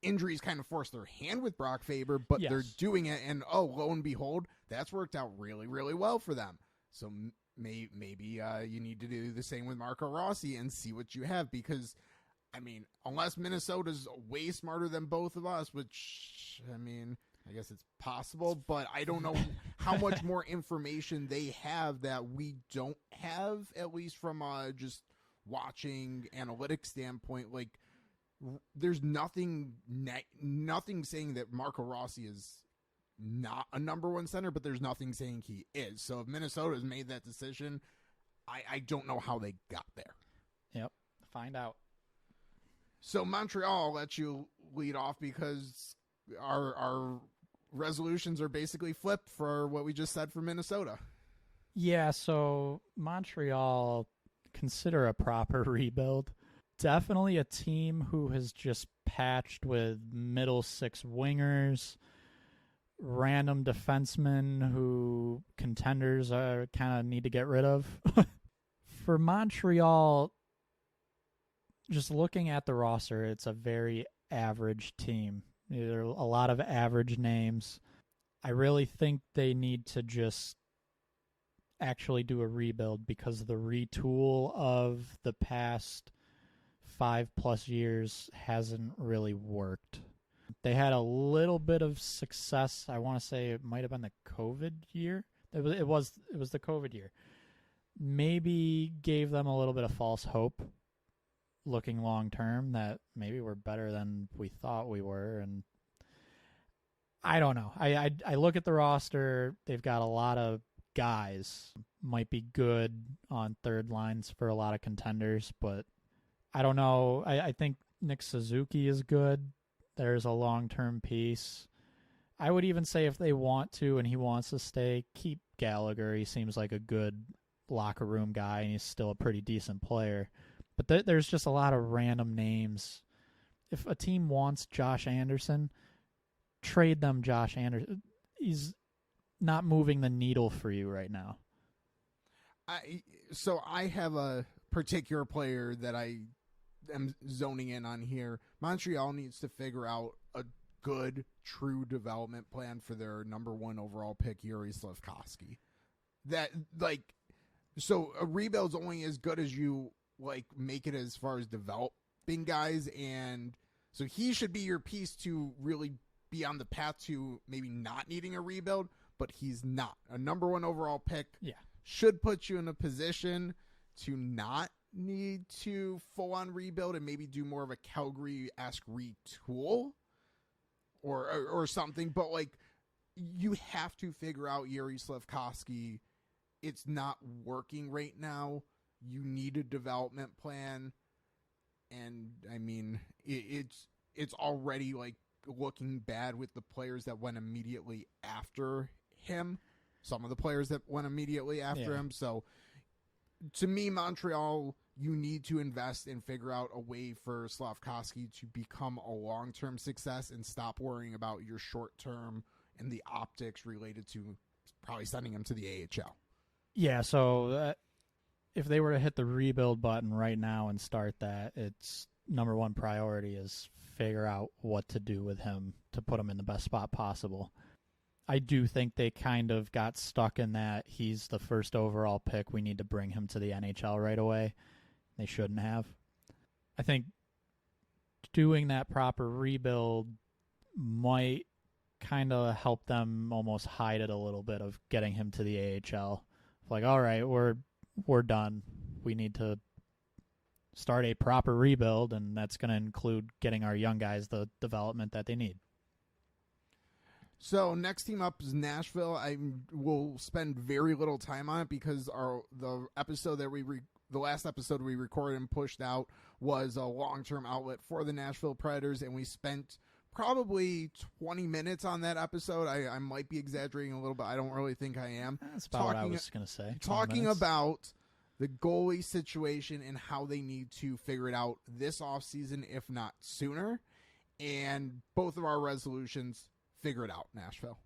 injuries kind of force their hand with Brock Faber, but
Yes.
they're doing it, and lo and behold, that's worked out really, really well for them. So maybe you need to do the same with Marco Rossi and see what you have, because, I mean, unless Minnesota's way smarter than both of us, which, I mean, I guess it's possible, but I don't know how much more information they have that we don't have, at least from just watching analytics standpoint, like there's nothing saying that Marco Rossi is not a number one center, but there's nothing saying he is. So if Minnesota has made that decision, I don't know how they got there.
Yep. Find out.
So Montreal, I'll let you lead off because our resolutions are basically flipped for what we just said for Minnesota.
Yeah, so Montreal, consider a proper rebuild. Definitely a team who has just patched with middle six wingers, random defensemen who contenders are kind of need to get rid of. For Montreal, just looking at the roster, it's a very average team. There are a lot of average names. I really think they need to just actually do a rebuild because the retool of the past 5+ years hasn't really worked. They had a little bit of success. I want to say it might have been the COVID year. It was the COVID year. Maybe gave them a little bit of false hope looking long term that maybe we're better than we thought we were, and I don't know. I look at the roster, they've got a lot of guys, might be good on third lines for a lot of contenders, but I don't know. I think Nick Suzuki is good. There's a long-term piece. I would even say if they want to and he wants to stay, keep Gallagher. He seems like a good locker room guy, and he's still a pretty decent player. But there's just a lot of random names. If a team wants Josh Anderson, trade them Josh Anderson. He's not moving the needle for you right now.
So I have a particular player that I am zoning in on here. Montreal needs to figure out a good, true development plan for their number one overall pick, Yuri Slafkovsky. So a rebuild's only as good as you make it as far as developing guys, and so he should be your piece to really be on the path to maybe not needing a rebuild, but he's not. A number one overall pick should put you in a position to not need to full-on rebuild and maybe do more of a Calgary-esque retool or something. But, you have to figure out Yuri Slafkovsky. It's not working right now. You need a development plan. And, I mean, it's already, looking bad with the players that went immediately after him. Some of the players that went immediately after him. So, to me, Montreal, you need to invest and figure out a way for Slafkovsky to become a long-term success and stop worrying about your short-term and the optics related to probably sending him to the AHL.
Yeah, so if they were to hit the rebuild button right now and start that, its number one priority is figure out what to do with him to put him in the best spot possible. I do think they kind of got stuck in that he's the first overall pick. We need to bring him to the NHL right away. They shouldn't have. I think doing that proper rebuild might kind of help them almost hide it a little bit of getting him to the AHL. All right, we're done. We need to start a proper rebuild, and that's going to include getting our young guys the development that they need.
So next team up is Nashville. I will spend very little time on it because the last episode we recorded and pushed out was a long-term outlet for the Nashville Predators, and we spent probably 20 minutes on that episode. I might be exaggerating a little bit. I don't really think I am.
That's about what I was going to say.
Talking about the goalie situation and how they need to figure it out this offseason, if not sooner. And both of our resolutions, figure it out, Nashville.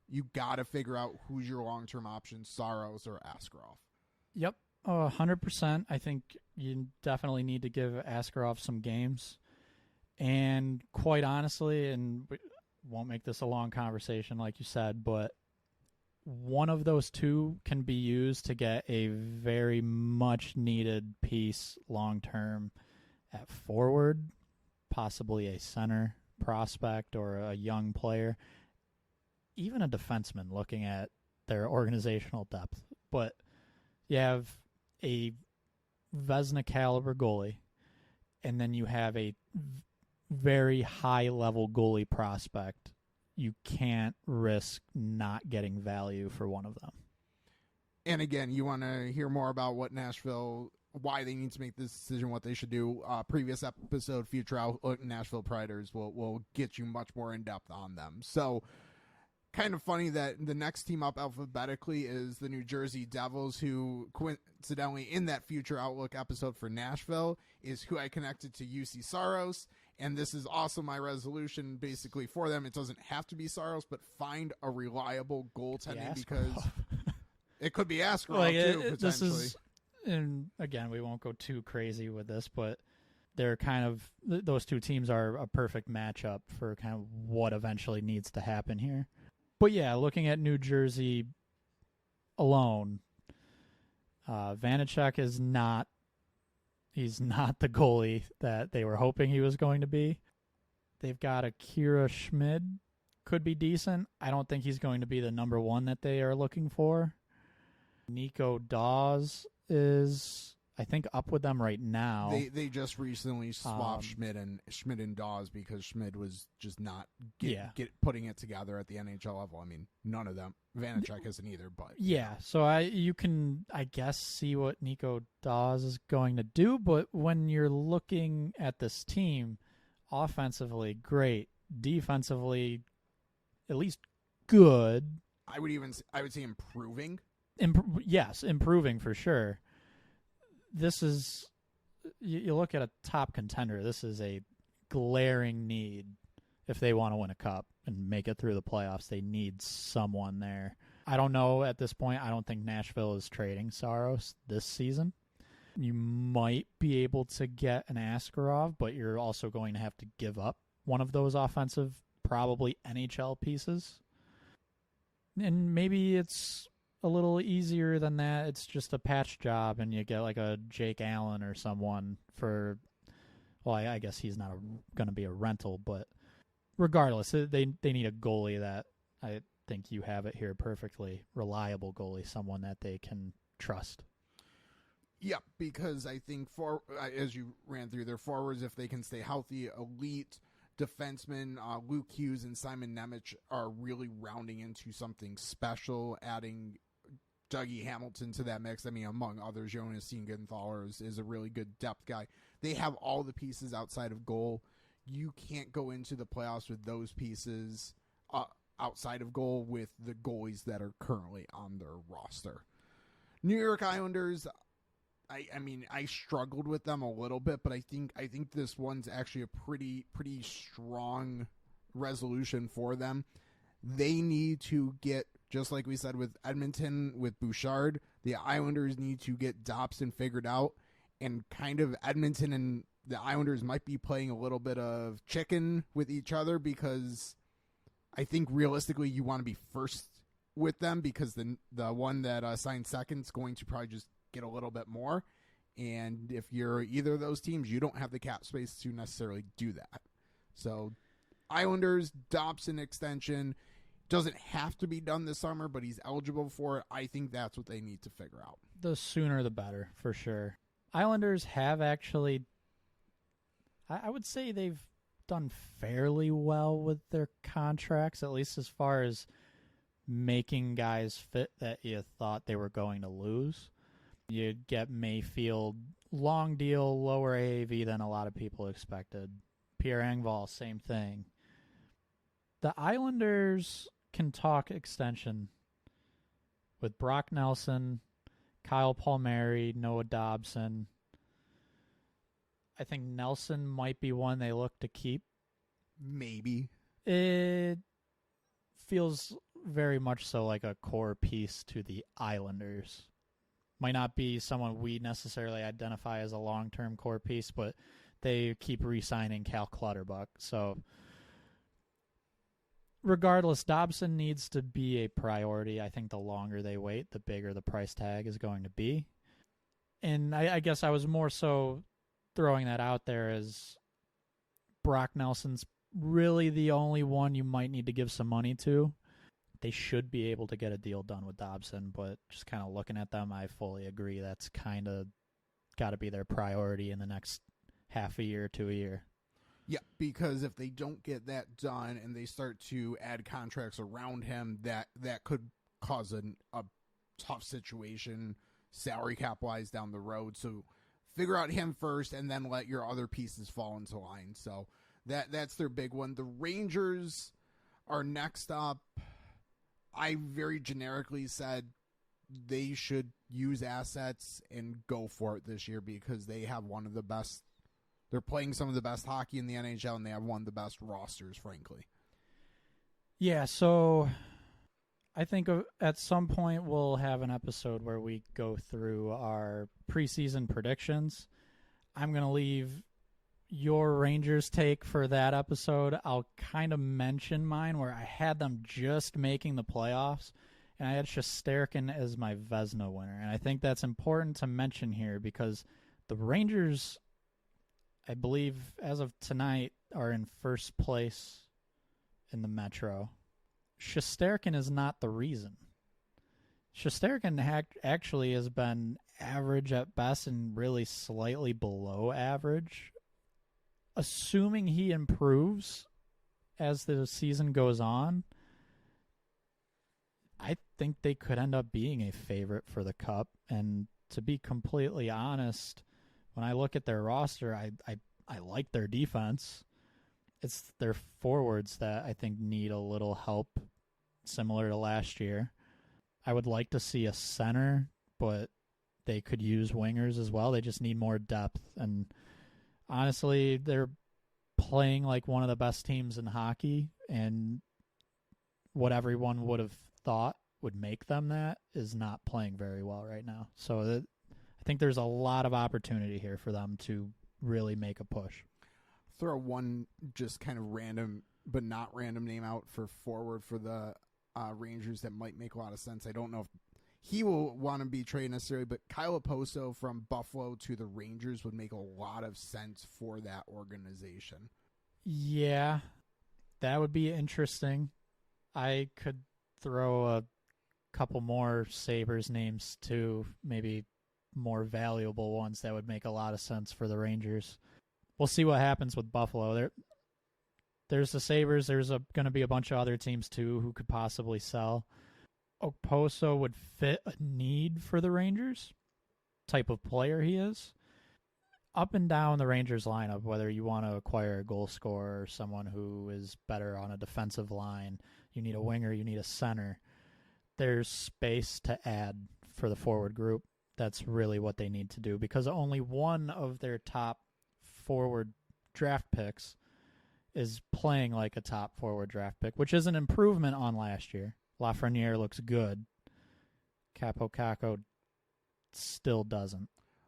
You got to figure out who's your long-term options, Saros or Askarov.
Yep, 100%. I think you definitely need to give Askarov some games. And quite honestly, and we won't make this a long conversation like you said, but one of those two can be used to get a very much needed piece long-term at forward, possibly a center prospect or a young player, even a defenseman looking at their organizational depth. But you have a Vezina caliber goalie, and then you have a very high level goalie prospect, you can't risk not getting value for one of them.
And again, you want to hear more about what why they need to make this decision, what they should do. Previous episode, Future Outlook Nashville Predators will get you much more in depth on them. So kind of funny that the next team up alphabetically is the New Jersey Devils, who coincidentally in that Future Outlook episode for Nashville is who I connected to UC Saros. And this is also my resolution basically for them. It doesn't have to be Saros, but find a reliable goaltending because it could be Askarov too, potentially.
This is, and again, we won't go too crazy with this, but they're kind of, those two teams are a perfect matchup for kind of what eventually needs to happen here. But yeah, looking at New Jersey alone, Vanecek is not, he's not the goalie that they were hoping he was going to be. They've got Akira Schmid, could be decent. I don't think he's going to be the number one that they are looking for. Nico Dawes is, I think, up with them right now.
They just recently swapped Schmid and Dawes because Schmid was just not putting it together at the NHL level. I mean, none of them. Vanecek isn't either, but
yeah. So you can, I guess, see what Nico Dawes is going to do. But when you're looking at this team, offensively, great. Defensively, at least good.
I would say improving.
Yes, improving for sure. This is, you look at a top contender, this is a glaring need. If they want to win a cup and make it through the playoffs, they need someone there. I don't know at this point. I don't think Nashville is trading Saros this season. You might be able to get an Askarov, but you're also going to have to give up one of those offensive, probably NHL pieces. And maybe it's a little easier than that. It's just a patch job, and you get like a Jake Allen or someone for, well, I guess he's not going to be a rental, but regardless, they need a goalie that I think you have it here perfectly. Reliable goalie, someone that they can trust.
Yeah, because I think as you ran through their forwards, if they can stay healthy, elite defensemen, Luke Hughes and Simon Nemec are really rounding into something special, adding Dougie Hamilton to that mix. I mean, among others, Jonas Siegenthaler is a really good depth guy. They have all the pieces outside of goal. You can't go into the playoffs with those pieces outside of goal with the goalies that are currently on their roster. New York Islanders, I mean, I struggled with them a little bit, but I think this one's actually a pretty strong resolution for them. They need to get, just like we said with Edmonton, with Bouchard, the Islanders need to get Dobson figured out, and kind of Edmonton and the Islanders might be playing a little bit of chicken with each other, because I think realistically you want to be first with them, because the one that signed second is going to probably just get a little bit more. And if you're either of those teams, you don't have the cap space to necessarily do that. So Islanders, Dobson extension, doesn't have to be done this summer, but he's eligible for it. I think that's what they need to figure out.
The sooner the better, for sure. Islanders have actually, I would say they've done fairly well with their contracts, at least as far as making guys fit that you thought they were going to lose. You get Mayfield, long deal, lower AAV than a lot of people expected. Pierre Engvall, same thing. The Islanders can talk extension with Brock Nelson, Kyle Palmieri, Noah Dobson. I think Nelson might be one they look to keep.
Maybe.
It feels very much so like a core piece to the Islanders. Might not be someone we necessarily identify as a long-term core piece, but they keep re-signing Cal Clutterbuck. So regardless, Dobson needs to be a priority. I think the longer they wait, the bigger the price tag is going to be. And I guess I was more so throwing that out there as Brock Nelson's really the only one you might need to give some money to. They should be able to get a deal done with Dobson, but just kind of looking at them, I fully agree that's kind of got to be their priority in the next half a year to a year.
Yeah, because if they don't get that done and they start to add contracts around him, that could cause a tough situation, salary cap-wise down the road. So figure out him first and then let your other pieces fall into line. So that's their big one. The Rangers are next up. I very generically said they should use assets and go for it this year because they have one of the best. They're playing some of the best hockey in the NHL, and they have one of the best rosters, frankly.
Yeah, so I think at some point we'll have an episode where we go through our preseason predictions. I'm going to leave your Rangers take for that episode. I'll kind of mention mine where I had them just making the playoffs, and I had Shesterkin as my Vezina winner. And I think that's important to mention here because the Rangers, I believe, as of tonight, are in first place in the Metro. Shesterkin is not the reason. Shesterkin actually has been average at best and really slightly below average. Assuming he improves as the season goes on, I think they could end up being a favorite for the Cup. And to be completely honest, when I look at their roster, I like their defense. It's their forwards that I think need a little help, similar to last year. I would like to see a center, but they could use wingers as well. They just need more depth. And honestly, they're playing like one of the best teams in hockey, and what everyone would have thought would make them that is not playing very well right now. So I think there's a lot of opportunity here for them to really make a push.
Throw one just kind of random but not random name out for forward for the Rangers that might make a lot of sense. I don't know if he will want to be traded necessarily, but Kyle Oposo from Buffalo to the Rangers would make a lot of sense for that organization.
Yeah, that would be interesting. I could throw a couple more Sabres names too, maybe more valuable ones that would make a lot of sense for the Rangers. We'll see what happens with Buffalo. There's the Sabres. There's going to be a bunch of other teams too who could possibly sell. Oposo would fit a need for the Rangers, type of player he is. Up and down the Rangers lineup, whether you want to acquire a goal scorer or someone who is better on a defensive line, you need a winger, you need a center. There's space to add for the forward group. That's really what they need to do because only one of their top forward draft picks is playing like a top forward draft pick, which is an improvement on last year. Lafreniere looks good. Capo Caco still doesn't.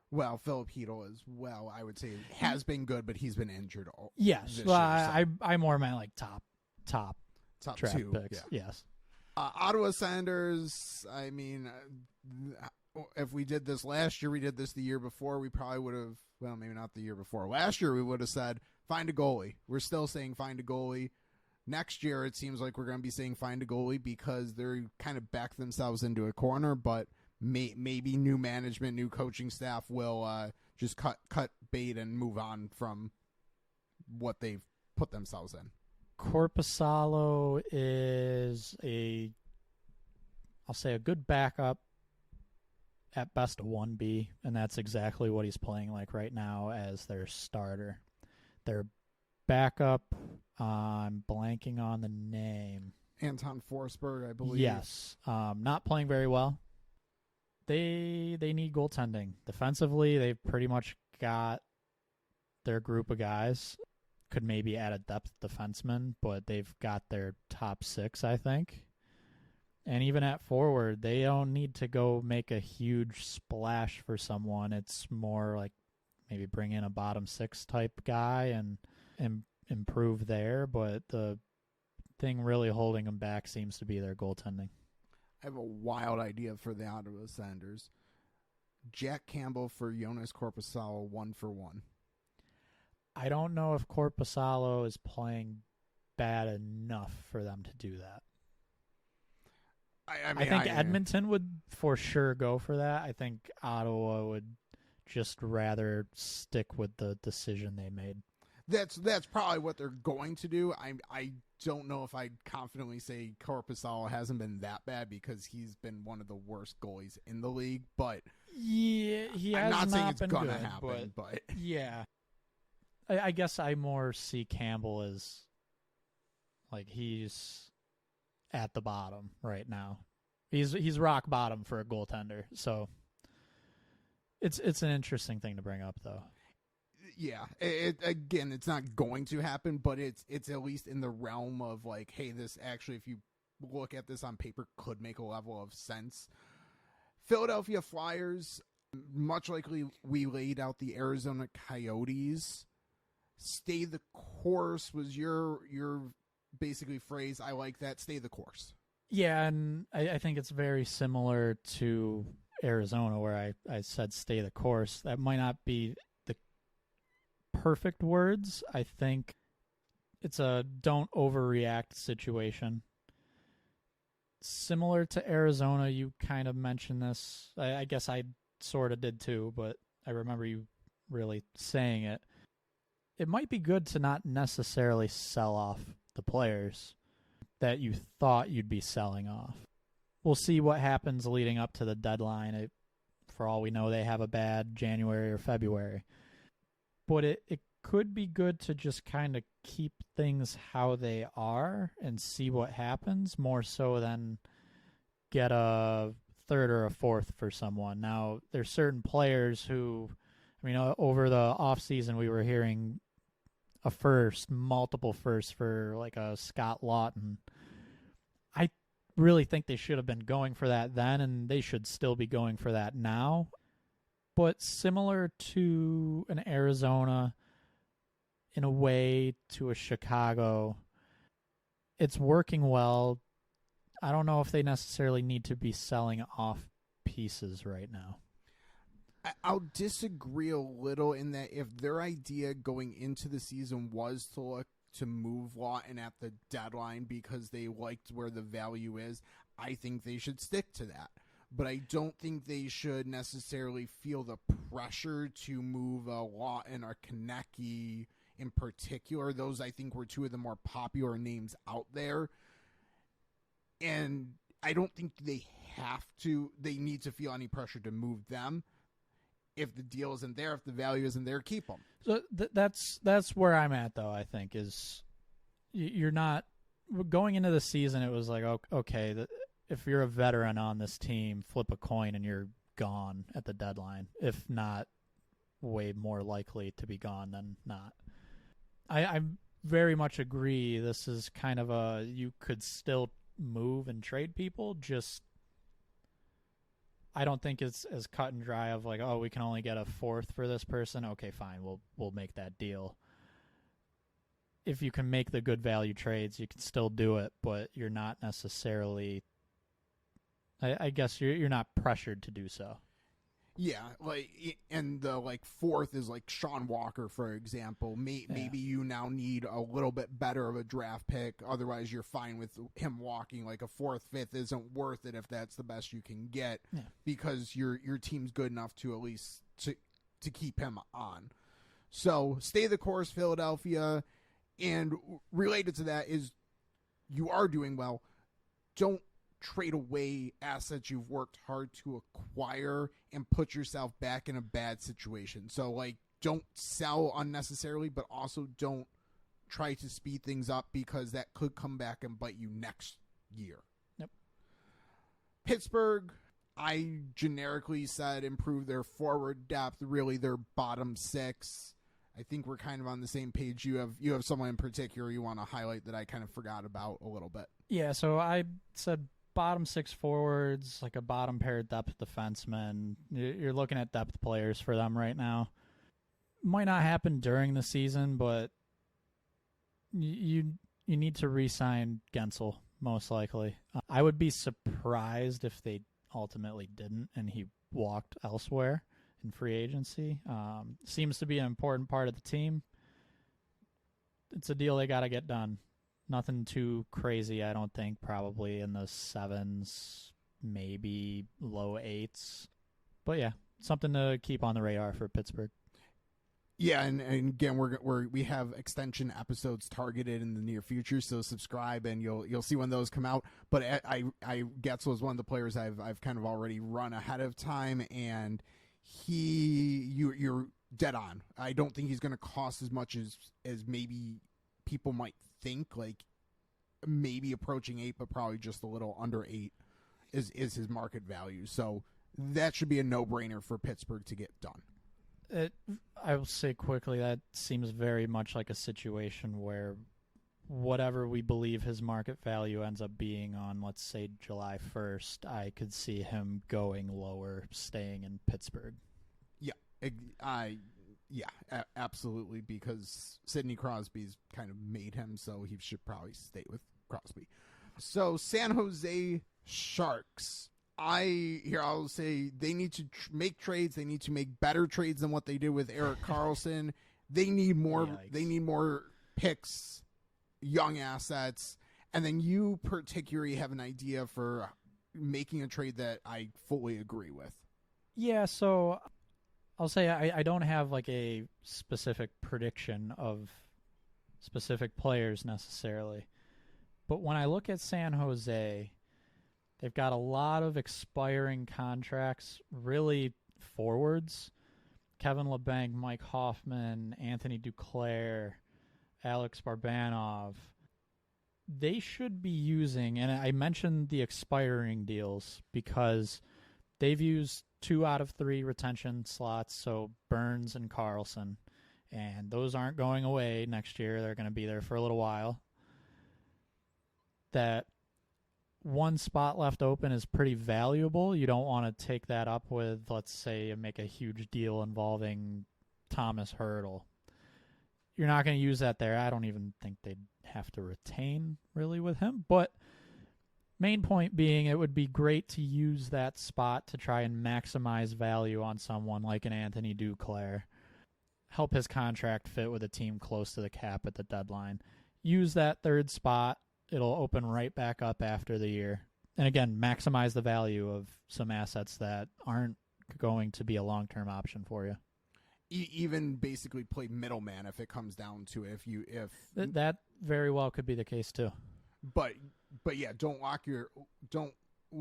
Well, Philip Hedl as well, I would say, has been good, but he's been injured all
yes, well, I more meant like top draft
two
picks. Yeah. Yes.
Ottawa Senators, I mean, if we did this last year, we did this the year before, we probably would have, well, maybe not the year before. Last year, we would have said, find a goalie. We're still saying find a goalie. Next year, it seems like we're going to be saying find a goalie because they're kind of backed themselves into a corner, but maybe new management, new coaching staff will just cut bait and move on from what they've put themselves in.
Korpisalo is I'll say a good backup, at best a 1B, and that's exactly what he's playing like right now as their starter. Their backup, I'm blanking on the name.
Anton Forsberg, I believe.
Yes, not playing very well. They need goaltending. Defensively, they've pretty much got their group of guys. Could maybe add a depth defenseman, but they've got their top six, I think. And even at forward, they don't need to go make a huge splash for someone. It's more like maybe bring in a bottom six type guy and improve there. But the thing really holding them back seems to be their goaltending.
I have a wild idea for the Ottawa Senators. Jack Campbell for Jonas Korpisalo, 1-for-1.
I don't know if Korpisalo is playing bad enough for them to do that. I think Edmonton would for sure go for that. I think Ottawa would just rather stick with the decision they made.
That's probably what they're going to do. I don't know if I'd confidently say Korpisalo hasn't been that bad because he's been one of the worst goalies in the league. But
yeah, he has
I'm not saying it's
been
gonna
good,
happen. But
yeah, I guess I more see Campbell as like he's at the bottom right now. He's rock bottom for a goaltender. So it's an interesting thing to bring up, though.
Yeah, again, it's not going to happen, but it's at least in the realm of like, hey, this actually, if you look at this on paper, could make a level of sense. Philadelphia Flyers, much like we laid out the Arizona Coyotes, stay the course was your basically phrase. I like that. Stay the course.
Yeah, and I think it's very similar to Arizona where I said stay the course. That might not be the perfect words. I think it's a don't overreact situation. Similar to Arizona, you kind of mentioned this. I guess I sort of did too, but I remember you really saying it. It might be good to not necessarily sell off the players that you thought you'd be selling off. We'll see what happens leading up to the deadline. For all we know, they have a bad January or February. But it could be good to just kind of keep things how they are and see what happens, more so than get a third or a fourth for someone. Now, there's certain players who, I mean, over the offseason, we were hearing a first, multiple firsts for like a Scott Lawton. I really think they should have been going for that then, and they should still be going for that now. But similar to an Arizona, in a way, to a Chicago, it's working well. I don't know if they necessarily need to be selling off pieces right now.
I'll disagree a little in that if their idea going into the season was to look to move Lawton at the deadline because they liked where the value is, I think they should stick to that. But I don't think they should necessarily feel the pressure to move Lawton or Konecny in particular. Those, I think, were two of the more popular names out there. And I don't think they need to feel any pressure to move them. If the deal isn't there, if the value isn't there, keep them.
So that's where I'm at, though, I think, is you're not going into the season. It was like, okay, if you're a veteran on this team, flip a coin and you're gone at the deadline. If not, way more likely to be gone than not. I very much agree. This is kind of you could still move and trade people, just I don't think it's as cut and dry of like, oh, we can only get a fourth for this person. Okay, fine, we'll make that deal. If you can make the good value trades, you can still do it, but you're not necessarily. I guess you're not pressured to do so.
Yeah, and the fourth is like Sean Walker, for example. Maybe you now need a little bit better of a draft pick. Otherwise, you're fine with him walking. Like a fourth, fifth isn't worth it if that's the best you can get because your team's good enough to at least to keep him on. So stay the course, Philadelphia. And related to that is you are doing well. Don't trade away assets you've worked hard to acquire and put yourself back in a bad situation. So, don't sell unnecessarily, but also don't try to speed things up because that could come back and bite you next year.
Yep.
Pittsburgh, I generically said improve their forward depth, really their bottom six. I think we're kind of on the same page. You have someone in particular you want to highlight that I kind of forgot about a little bit. Yeah,
so I said bottom six forwards, like a bottom pair depth defenseman. You're looking at depth players for them right now. Might not happen during the season, but you need to re-sign Gensel, most likely. I would be surprised if they ultimately didn't and he walked elsewhere in free agency. Seems to be an important part of the team. It's a deal they got to get done. Nothing too crazy, I don't think. Probably in the 7s, maybe low 8s. But yeah, something to keep on the radar for Pittsburgh.
Yeah, and again, we have extension episodes targeted in the near future, so subscribe and you'll see when those come out. But Getzel is one of the players I've kind of already run ahead of time, and you're dead on. I don't think he's going to cost as much as maybe people might think. Like maybe approaching 8, but probably just a little under 8 is his market value. So that should be a no-brainer for Pittsburgh to get done.
I will say quickly that seems very much like a situation where whatever we believe his market value ends up being on, let's say, July 1st, I could see him going lower, staying in Pittsburgh.
Yeah, absolutely, because Sidney Crosby's kind of made him, so he should probably stay with Crosby. So San Jose Sharks. I'll say they need to make trades. They need to make better trades than what they did with Erik Karlsson. They need more.
Yikes.
They need more picks, young assets, and then you particularly have an idea for making a trade that I fully agree with.
Yeah, so I'll say I don't have like a specific prediction of specific players necessarily, but when I look at San Jose, they've got a lot of expiring contracts, really forwards. Kevin Labanc, Mike Hoffman, Anthony Duclair, Alex Barbanov. They should be using, and I mentioned the expiring deals because they've used 2 out of 3 retention slots, so Burns and Karlsson, and those aren't going away next year. They're going to be there for a little while. That one spot left open is pretty valuable. You don't want to take that up with, let's say, make a huge deal involving Thomas Hertl. You're not going to use that there. I don't even think they'd have to retain really with him. But main point being, it would be great to use that spot to try and maximize value on someone like an Anthony Duclair. Help his contract fit with a team close to the cap at the deadline. Use that third spot. It'll open right back up after the year. And again, maximize the value of some assets that aren't going to be a long-term option for you.
Even basically play middleman if it comes down to it. If
that very well could be the case too.
But yeah, don't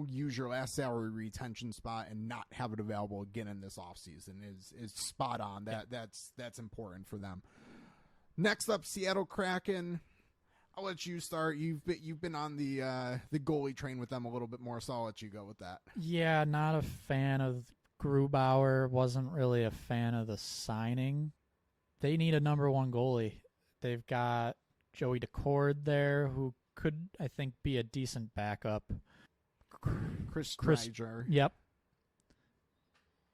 use your last salary retention spot and not have it available again in this offseason is spot on. That's important for them. Next up, Seattle Kraken. I'll let you start. You've been on the goalie train with them a little bit more, so I'll let you go with that.
Yeah, not a fan of Grubauer. Wasn't really a fan of the signing. They need a number 1 goalie. They've got Joey Decord there, who could, I think, be a decent backup.
Chris Strider.
Yep.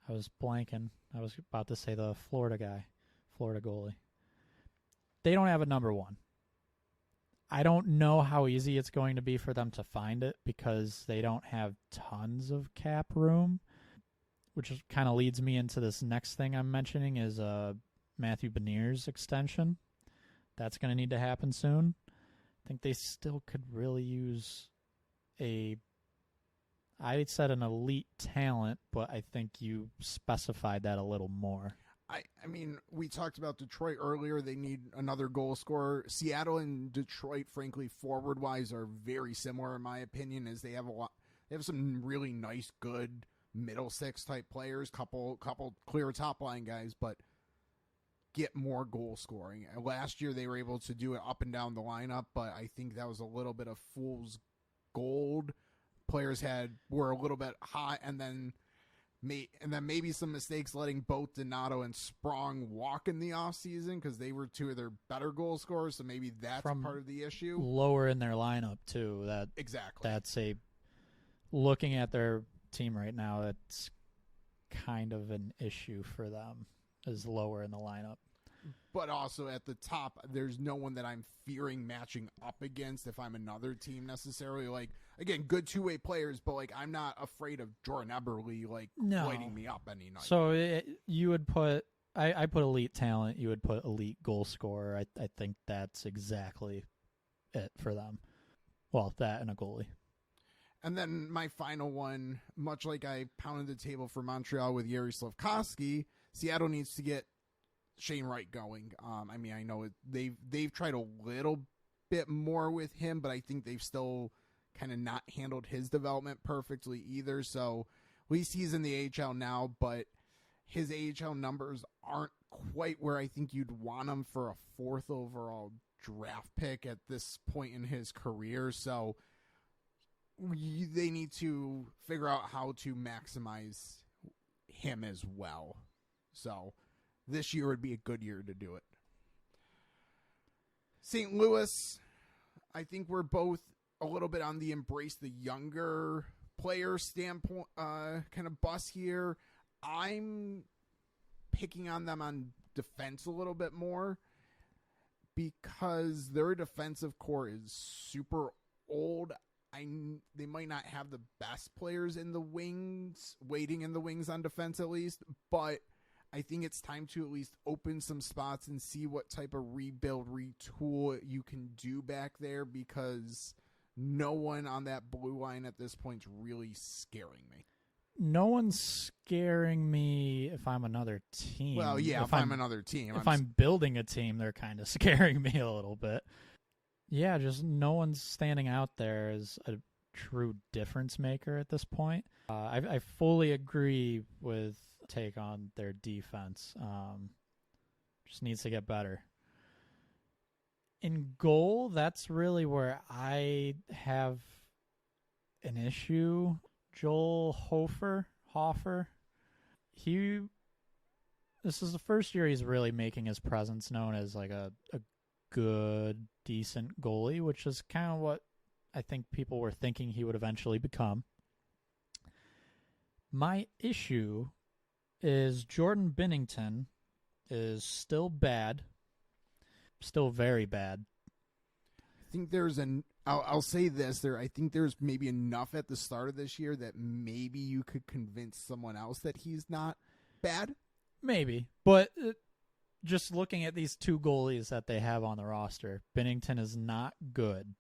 I was blanking. I was about to say the Florida goalie. They don't have a number 1. I don't know how easy it's going to be for them to find it because they don't have tons of cap room, which kind of leads me into this next thing I'm mentioning is Matthew Beniers' extension. That's going to need to happen soon. I think they still could really use I said an elite talent, but I think you specified that a little more.
I mean, we talked about Detroit earlier. They need another goal scorer. Seattle and Detroit, frankly, forward-wise, are very similar in my opinion. As they have they have some really nice, good middle six type players, couple clear top line guys, but get more goal scoring. Last year they were able to do it up and down the lineup, but I think that was a little bit of fool's gold. Players were a little bit hot, and then maybe some mistakes letting both Donato and Sprong walk in the offseason because they were 2 of their better goal scorers, so maybe that's part of the issue.
Lower in their lineup, too.
Exactly.
That's looking at their team right now, it's kind of an issue for them, is lower in the lineup.
But also at the top, there's no one that I'm fearing matching up against if I'm another team necessarily. Like, again, good 2-way players, but like I'm not afraid of Jordan Eberle lighting me up any night.
So you would put I put elite talent. You would put elite goal scorer. I think that's exactly it for them. Well, that and a goalie.
And then my final one, much like I pounded the table for Montreal with Yuri Slafkovsky, Seattle needs to get Shane Wright going. I mean, I know they've tried a little bit more with him, but I think they've still kind of not handled his development perfectly either. So at least he's in the AHL now, but his AHL numbers aren't quite where I think you'd want him for a 4th overall draft pick at this point in his career. So they need to figure out how to maximize him as well. So this year would be a good year to do it. St. Louis, I think we're both a little bit on the embrace the younger player standpoint, kind of bus here. I'm picking on them on defense a little bit more because their defensive core is super old. They might not have the best players in the wings, waiting in the wings on defense at least, but I think it's time to at least open some spots and see what type of rebuild, retool you can do back there, because no one on that blue line at this point is really scaring me.
No one's scaring me if I'm another team.
Well, yeah, if I'm another team.
If I'm building a team, they're kind of scaring me a little bit. Yeah, just no one's standing out there as a true difference maker at this point. I fully agree with take on their defense. Just needs to get better. In goal, that's really where I have an issue. Joel Hofer. This is the first year he's really making his presence known as like a good, decent goalie, which is kind of what I think people were thinking he would eventually become. My issue is Jordan Binnington is still bad, still very bad.
I think there's I'll say this there. I think there's maybe enough at the start of this year that maybe you could convince someone else that he's not bad.
Maybe, but just looking at these two goalies that they have on the roster, Binnington is not good.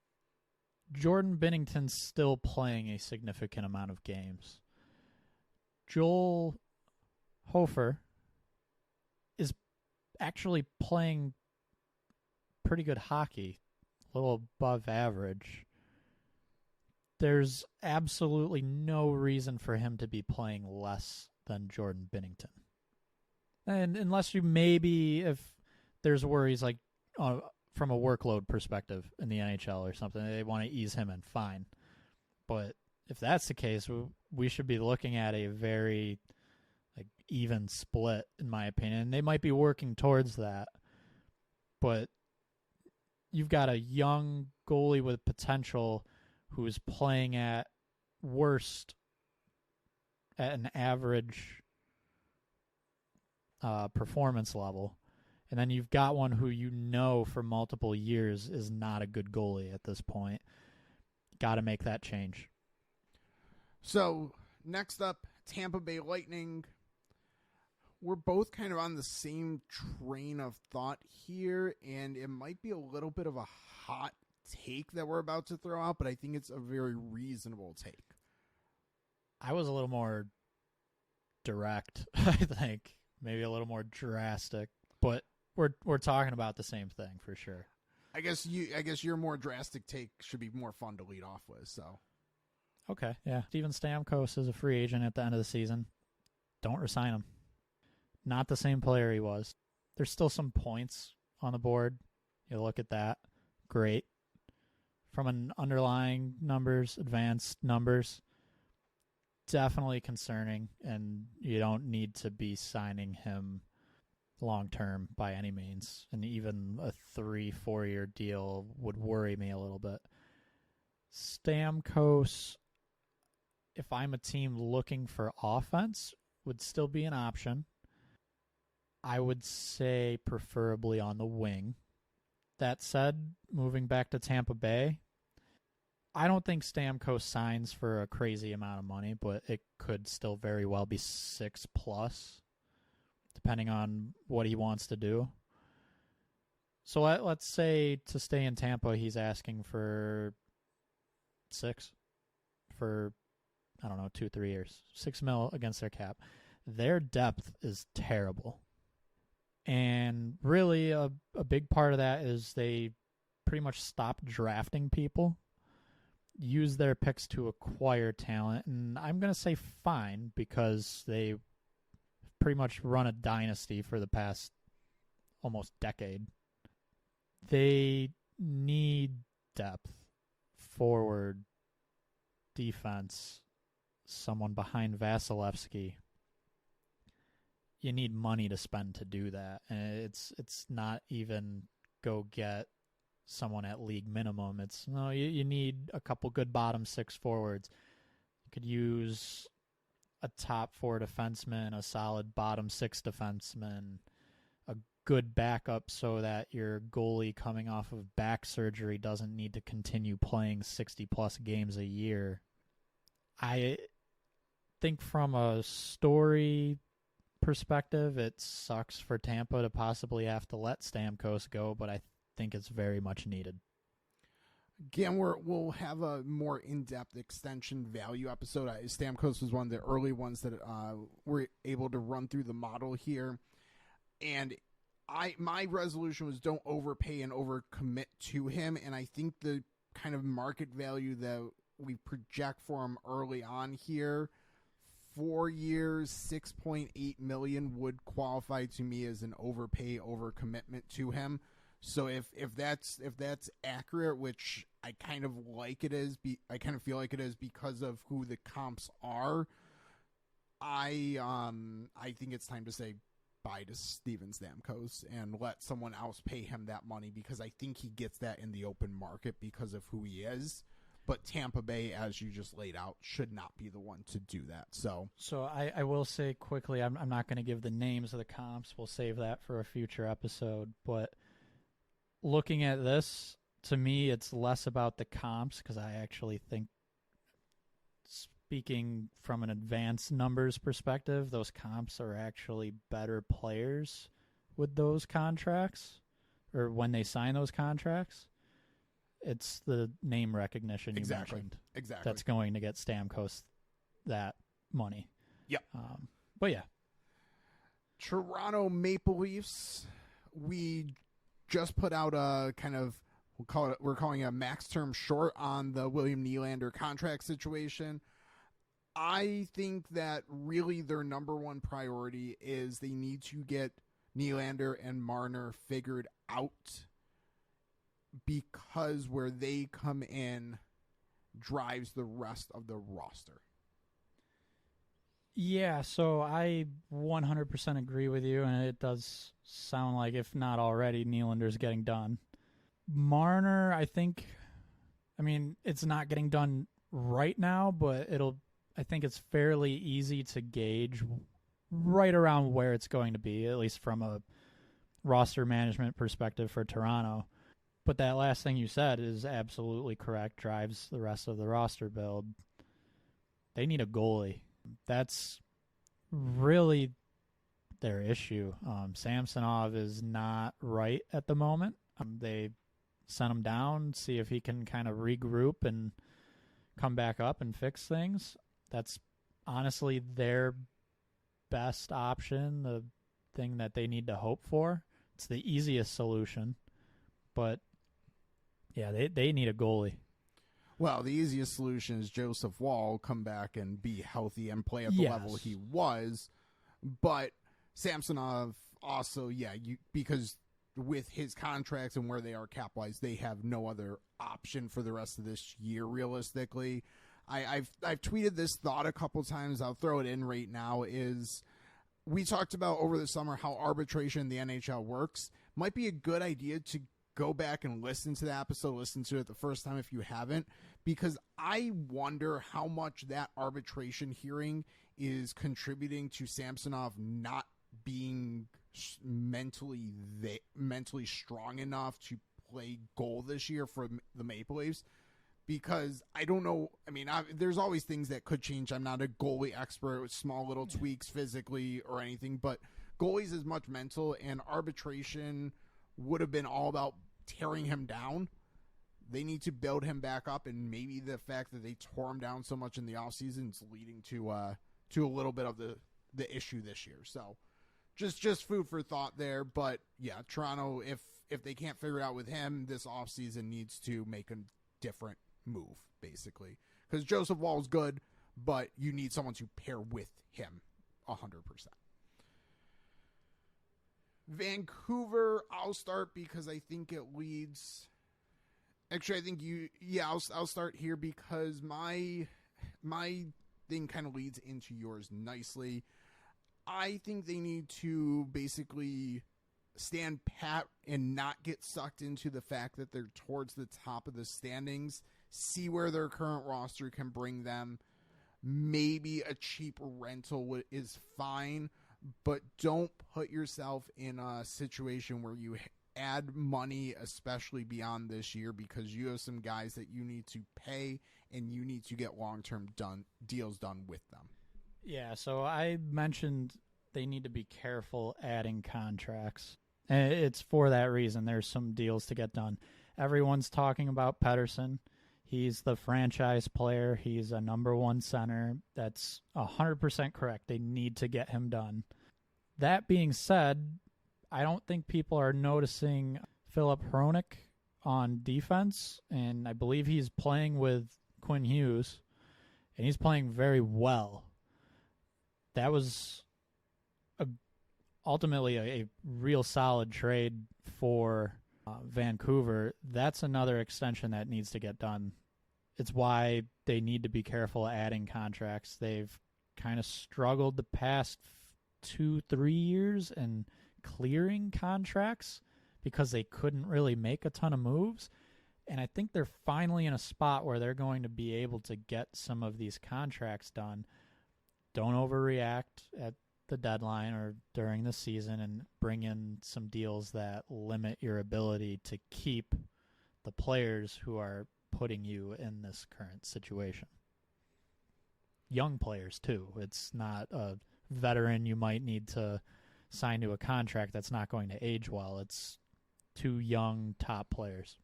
Jordan Binnington's still playing a significant amount of games. Joel Hofer is actually playing pretty good hockey, a little above average. There's absolutely no reason for him to be playing less than Jordan Binnington. And unless you maybe, if there's worries like from a workload perspective in the NHL or something, they want to ease him in, fine. But if that's the case, we should be looking at a very even split, in my opinion. They might be working towards that. But you've got a young goalie with potential who's playing at worst at an average performance level. And then you've got one who you know for multiple years is not a good goalie at this point. Got to make that change.
So, next up, Tampa Bay Lightning. We're both kind of on the same train of thought here, and it might be a little bit of a hot take that we're about to throw out, but I think it's a very reasonable take.
I was a little more direct, I think. Maybe a little more drastic, but we're talking about the same thing for sure.
I guess your more drastic take should be more fun to lead off with, so.
Okay, yeah. Steven Stamkos is a free agent at the end of the season. Don't resign him. Not the same player he was. There's still some points on the board. You look at that. Great. From an underlying numbers, advanced numbers, definitely concerning, and you don't need to be signing him long-term by any means. And even a 3-4 year deal would worry me a little bit. Stamkos, if I'm a team looking for offense, would still be an option. I would say preferably on the wing. That said, moving back to Tampa Bay, I don't think Stamkos signs for a crazy amount of money, but it could still very well be 6+, depending on what he wants to do. So let's say to stay in Tampa, he's asking for 6 for, I don't know, 2-3 years. $6 million against their cap. Their depth is terrible. And really a big part of that is they pretty much stopped drafting people, use their picks to acquire talent. And I'm going to say fine, because they pretty much run a dynasty for the past almost decade. They need depth, forward, defense, someone behind Vasilevsky. You need money to spend to do that, and it's not even go get someone at league minimum. It's no, you need a couple good bottom six forwards. You could use a top 4 defenseman, a solid bottom 6 defenseman, a good backup so that your goalie coming off of back surgery doesn't need to continue playing 60-plus games a year. I think from a story perspective, it sucks for Tampa to possibly have to let Stamkos go, but I think it's very much needed.
Again, we'll have a more in-depth extension value episode. Stamkos was one of the early ones that were able to run through the model here. And my resolution was don't overpay and overcommit to him. And I think the kind of market value that we project for him early on here, 4 years, $6.8 million would qualify to me as an overpay, overcommitment to him. So if that's accurate, which I kind of like it is, I kind of feel like it is because of who the comps are. I think it's time to say bye to Steven Stamkos and let someone else pay him that money, because I think he gets that in the open market because of who he is. But Tampa Bay, as you just laid out, should not be the one to do that. So
I will say quickly, I'm not going to give the names of the comps. We'll save that for a future episode. But looking at this, to me, it's less about the comps, because I actually think, speaking from an advanced numbers perspective, those comps are actually better players with those contracts, or when they sign those contracts. It's the name recognition you mentioned.
Exactly.
That's going to get Stamkos that money.
Yep.
But yeah.
Toronto Maple Leafs, we just put out a kind of, we're calling it a max term short on the William Nylander contract situation. I think that really their number one priority is they need to get Nylander and Marner figured out, because where they come in drives the rest of the roster.
Yeah, so I 100% agree with you, and it does sound like, if not already, Nylander's getting done. Marner, I mean, it's not getting done right now, but I think it's fairly easy to gauge right around where it's going to be, at least from a roster management perspective for Toronto. But that last thing you said is absolutely correct, drives the rest of the roster build. They need a goalie. That's really their issue. Samsonov is not right at the moment. They sent him down, see if he can kind of regroup and come back up and fix things. That's honestly their best option, the thing that they need to hope for. It's the easiest solution, but yeah, they need a goalie.
Well, the easiest solution is Joseph Wall come back and be healthy and play at the level he was. But Samsonov also, because with his contracts and where they are cap-wise, they have no other option for the rest of this year, realistically. I've tweeted this thought a couple times. I'll throw it in right now. Is we talked about over the summer how arbitration in the NHL works. Might be a good idea to go back and listen to the episode, listen to it the first time if you haven't, because I wonder how much that arbitration hearing is contributing to Samsonov not being mentally strong enough to play goal this year for the Maple Leafs. Because I don't know, I mean, there's always things that could change. I'm not a goalie expert with small little tweaks physically or anything, but goalies is much mental, and arbitration would have been all about tearing him down. they need to build him back up, and maybe the fact that they tore him down so much in the offseason is leading to a little bit of the issue this year. So just food for thought there. But yeah, Toronto, if they can't figure it out with him, this offseason needs to make a different move, basically. Because Joseph Woll's good, but you need someone to pair with him 100%. Vancouver, I'll start because I think it leads. Actually, I think I'll start here because my thing kind of leads into yours nicely. I think they need to basically stand pat and not get sucked into the fact that they're towards the top of the standings. See where their current roster can bring them. Maybe a cheap rental is fine, but don't put yourself in a situation where you add money, especially beyond this year, because you have some guys that you need to pay and you need to get long-term deals done with them.
Yeah, so I mentioned they need to be careful adding contracts. And it's for that reason. There's some deals to get done. Everyone's talking about Pettersson. He's the franchise player. He's a number one center. That's 100% correct. They need to get him done. That being said, I don't think people are noticing Philip Hronik on defense, and I believe he's playing with Quinn Hughes, and he's playing very well. That was ultimately a real solid trade for Vancouver. That's another extension that needs to get done. It's why they need to be careful adding contracts. They've kind of struggled the past 2-3 years and clearing contracts because they couldn't really make a ton of moves. And I think they're finally in a spot where they're going to be able to get some of these contracts done. Don't overreact at the deadline or during the season and bring in some deals that limit your ability to keep the players who are putting you in this current situation. Young players, too. It's not a veteran you might need to sign to a contract that's not going to age well. It's 2 young top players.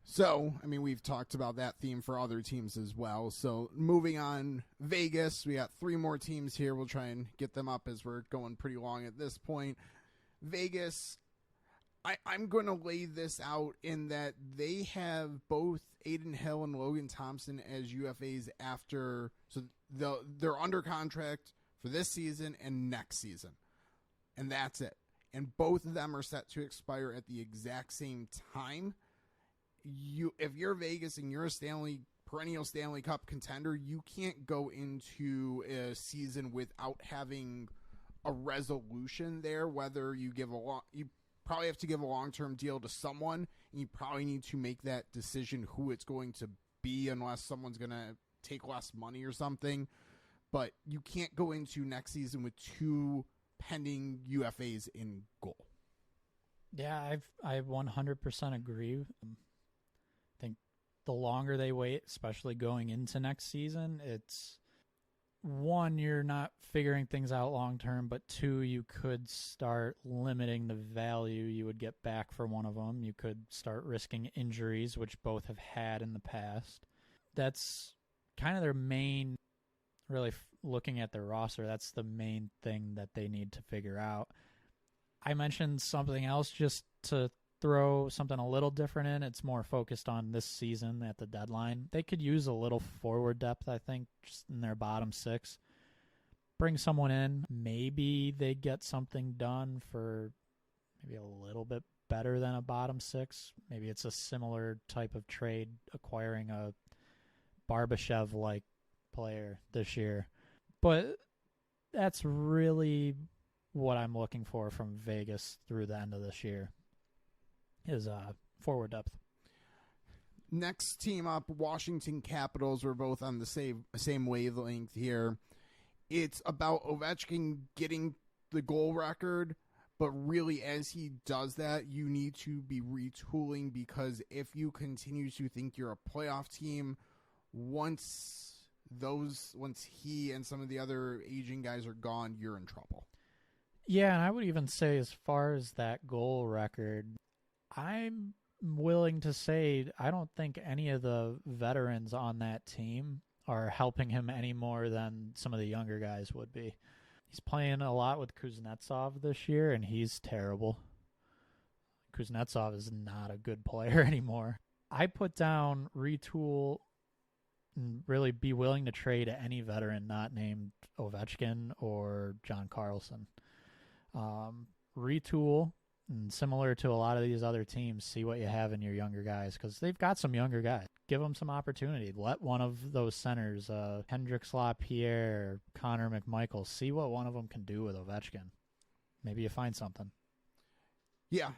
So, I mean, we've talked about that theme for other teams as well. So, moving on, Vegas, we got 3 more teams here. We'll try and get them up as we're going pretty long at this point. Vegas, I'm going to lay this out in that they have both Aiden Hill and Logan Thompson as UFAs after, so they're under contract for this season and next season. And that's it. And both of them are set to expire at the exact same time. If you're Vegas and you're a perennial Stanley Cup contender, you can't go into a season without having a resolution there. Whether you probably have to give a long-term deal to someone, and you probably need to make that decision who it's going to be, unless someone's going to take less money or something. But you can't go into next season with 2 pending UFAs in goal.
Yeah, I 100% agree. I think the longer they wait, especially going into next season, it's 1, you're not figuring things out long term, but 2, you could start limiting the value you would get back for one of them. You could start risking injuries, which both have had in the past. That's kind of their main, really looking at their roster, that's the main thing that they need to figure out. I mentioned something else just to throw something a little different in. It's more focused on this season at the deadline. They could use a little forward depth, I think, just in their bottom 6. Bring someone in. Maybe they get something done for maybe a little bit better than a bottom 6. Maybe it's a similar type of trade, acquiring a Barbashev-like player this year. But that's really what I'm looking for from Vegas through the end of this year is forward depth.
Next team up, Washington Capitals. We're both on the same wavelength here. It's about Ovechkin getting the goal record, but really as he does that, you need to be retooling, because if you continue to think you're a playoff team, once he and some of the other aging guys are gone, you're in trouble.
Yeah, and I would even say as far as that goal record, I'm willing to say I don't think any of the veterans on that team are helping him any more than some of the younger guys would be. He's playing a lot with Kuznetsov this year, and he's terrible. Kuznetsov is not a good player anymore. I put down retool and really be willing to trade any veteran not named Ovechkin or John Carlson. Retool, and similar to a lot of these other teams, see what you have in your younger guys, because they've got some younger guys. Give them some opportunity. Let one of those centers, Hendrix LaPierre, Connor McMichael, see what one of them can do with Ovechkin. Maybe you find something.
Yeah,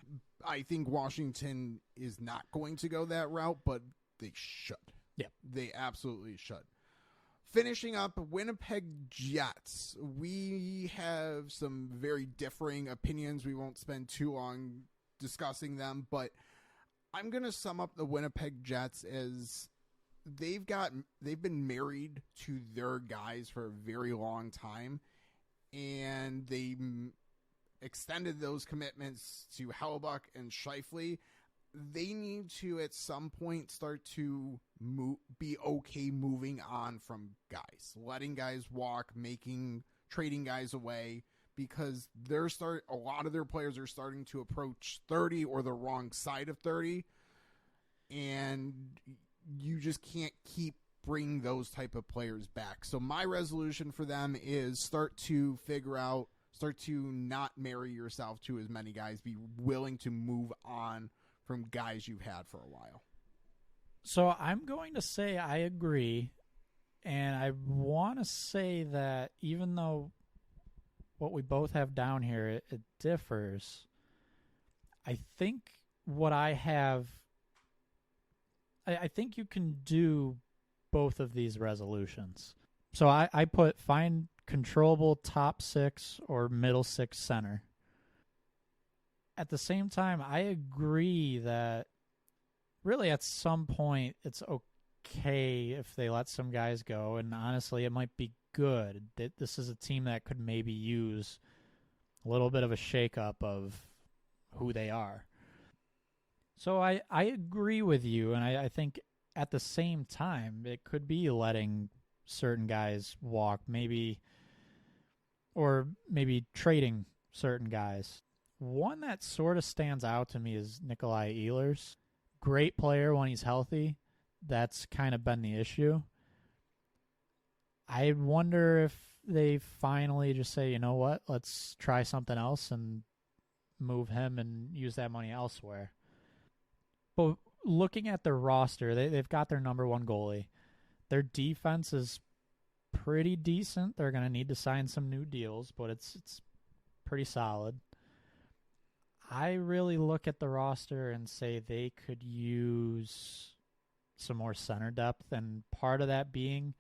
I think Washington is not going to go that route, but they should.
Yeah.
They absolutely should. Finishing up, Winnipeg Jets. We have some very differing opinions. We won't spend too long discussing them, but I'm going to sum up the Winnipeg Jets as they've been married to their guys for a very long time, and they extended those commitments to Hellebuyck and Scheifele. They need to, at some point, start to be okay moving on from guys, letting guys walk, trading guys away, because a lot of their players are starting to approach 30 or the wrong side of 30, and you just can't keep bringing those type of players back. So my resolution for them is start to not marry yourself to as many guys. Be willing to move on from guys you've had for a while.
So I'm going to say I agree, and I want to say that even though what we both have down here, it differs, I think what I have, I think you can do both of these resolutions. So I put find controllable top six or middle six center. At the same time, I agree that really at some point it's okay if they let some guys go, and honestly it might be good. This is a team that could maybe use a little bit of a shakeup of who they are. So I agree with you, and I think at the same time it could be letting certain guys walk, maybe trading certain guys. One that sort of stands out to me is Nikolai Ehlers. Great player when he's healthy. That's kind of been the issue. I wonder if they finally just say, you know what, let's try something else and move him and use that money elsewhere. But looking at their roster, they've got their number one goalie. Their defense is pretty decent. They're going to need to sign some new deals, but it's pretty solid. I really look at the roster and say they could use some more center depth, and part of that being,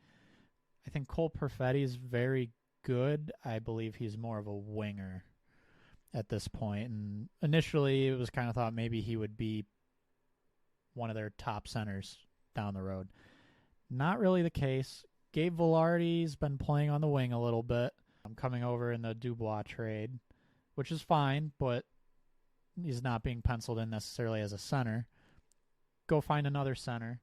I think Cole Perfetti is very good. I believe he's more of a winger at this point, and initially it was kind of thought maybe he would be one of their top centers down the road. Not really the case. Gabe Vilardi's been playing on the wing a little bit. I'm coming over in the Dubois trade, which is fine, but he's not being penciled in necessarily as a center. Go find another center.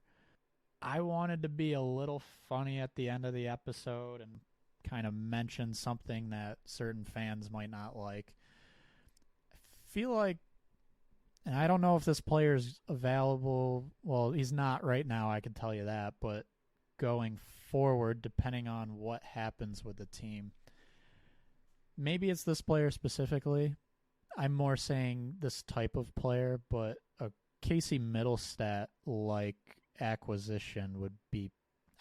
I wanted to be a little funny at the end of the episode and kind of mention something that certain fans might not like. I feel like, and I don't know if this player's available. Well, he's not right now, I can tell you that, but going forward, depending on what happens with the team, maybe it's this player specifically. I'm more saying this type of player, but a Casey Middlestat-like acquisition would be,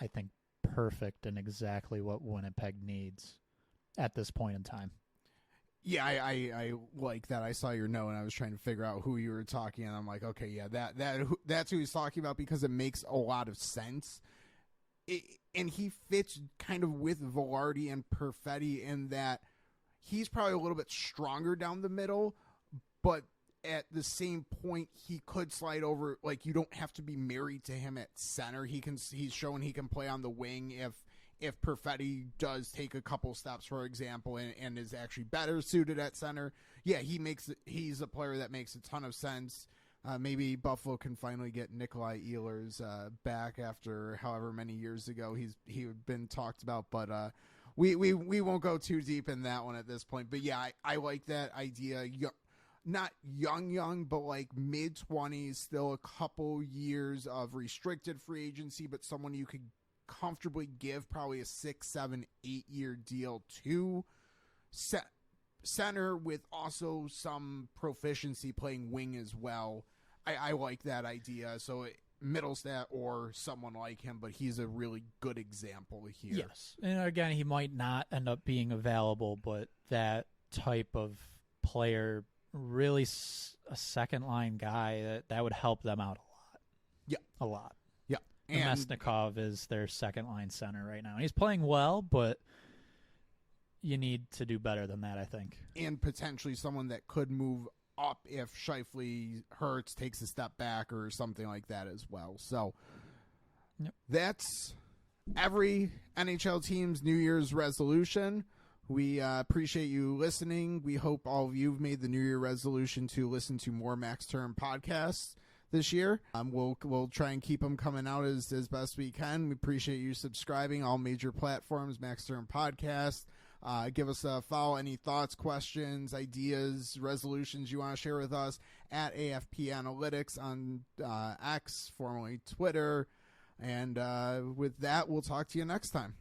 I think, perfect and exactly what Winnipeg needs at this point in time.
Yeah, I like that. I saw your note and I was trying to figure out who you were talking, and I'm like, okay, yeah, that's who he's talking about, because it makes a lot of sense. And he fits kind of with Vilardi and Perfetti in that he's probably a little bit stronger down the middle, but at the same point, he could slide over. Like, you don't have to be married to him at center. He's shown he can play on the wing if Perfetti does take a couple steps, for example, and is actually better suited at center. Yeah, he's a player that makes a ton of sense Maybe Buffalo can finally get Nikolai Ehlers back after however many years ago he had been talked about. But we won't go too deep in that one at this point. But yeah, I like that idea. Not young, but like mid-20s, still a couple years of restricted free agency, but someone you could comfortably give probably a 6, 7, 8-year deal to center with also some proficiency playing wing as well. I like that idea. So Middlestat or someone like him, but he's a really good example here.
Yes. And again, he might not end up being available, but that type of player, really a second-line guy, that would help them out a lot.
Yeah.
A lot.
Yeah.
And Mesnikov is their second-line center right now. He's playing well, but you need to do better than that, I think.
And potentially someone that could move up if Scheifele hurts, takes a step back, or something like that as well. So That's every NHL team's New Year's resolution. We appreciate you listening. We hope all of you have made the New Year resolution to listen to more Max Term podcasts this year. We'll try and keep them coming out as best we can. We appreciate you subscribing all major platforms, Max Term Podcast. Give us a follow. Any thoughts, questions, ideas, resolutions you want to share with us at AFP Analytics on X, formerly Twitter. And with that, we'll talk to you next time.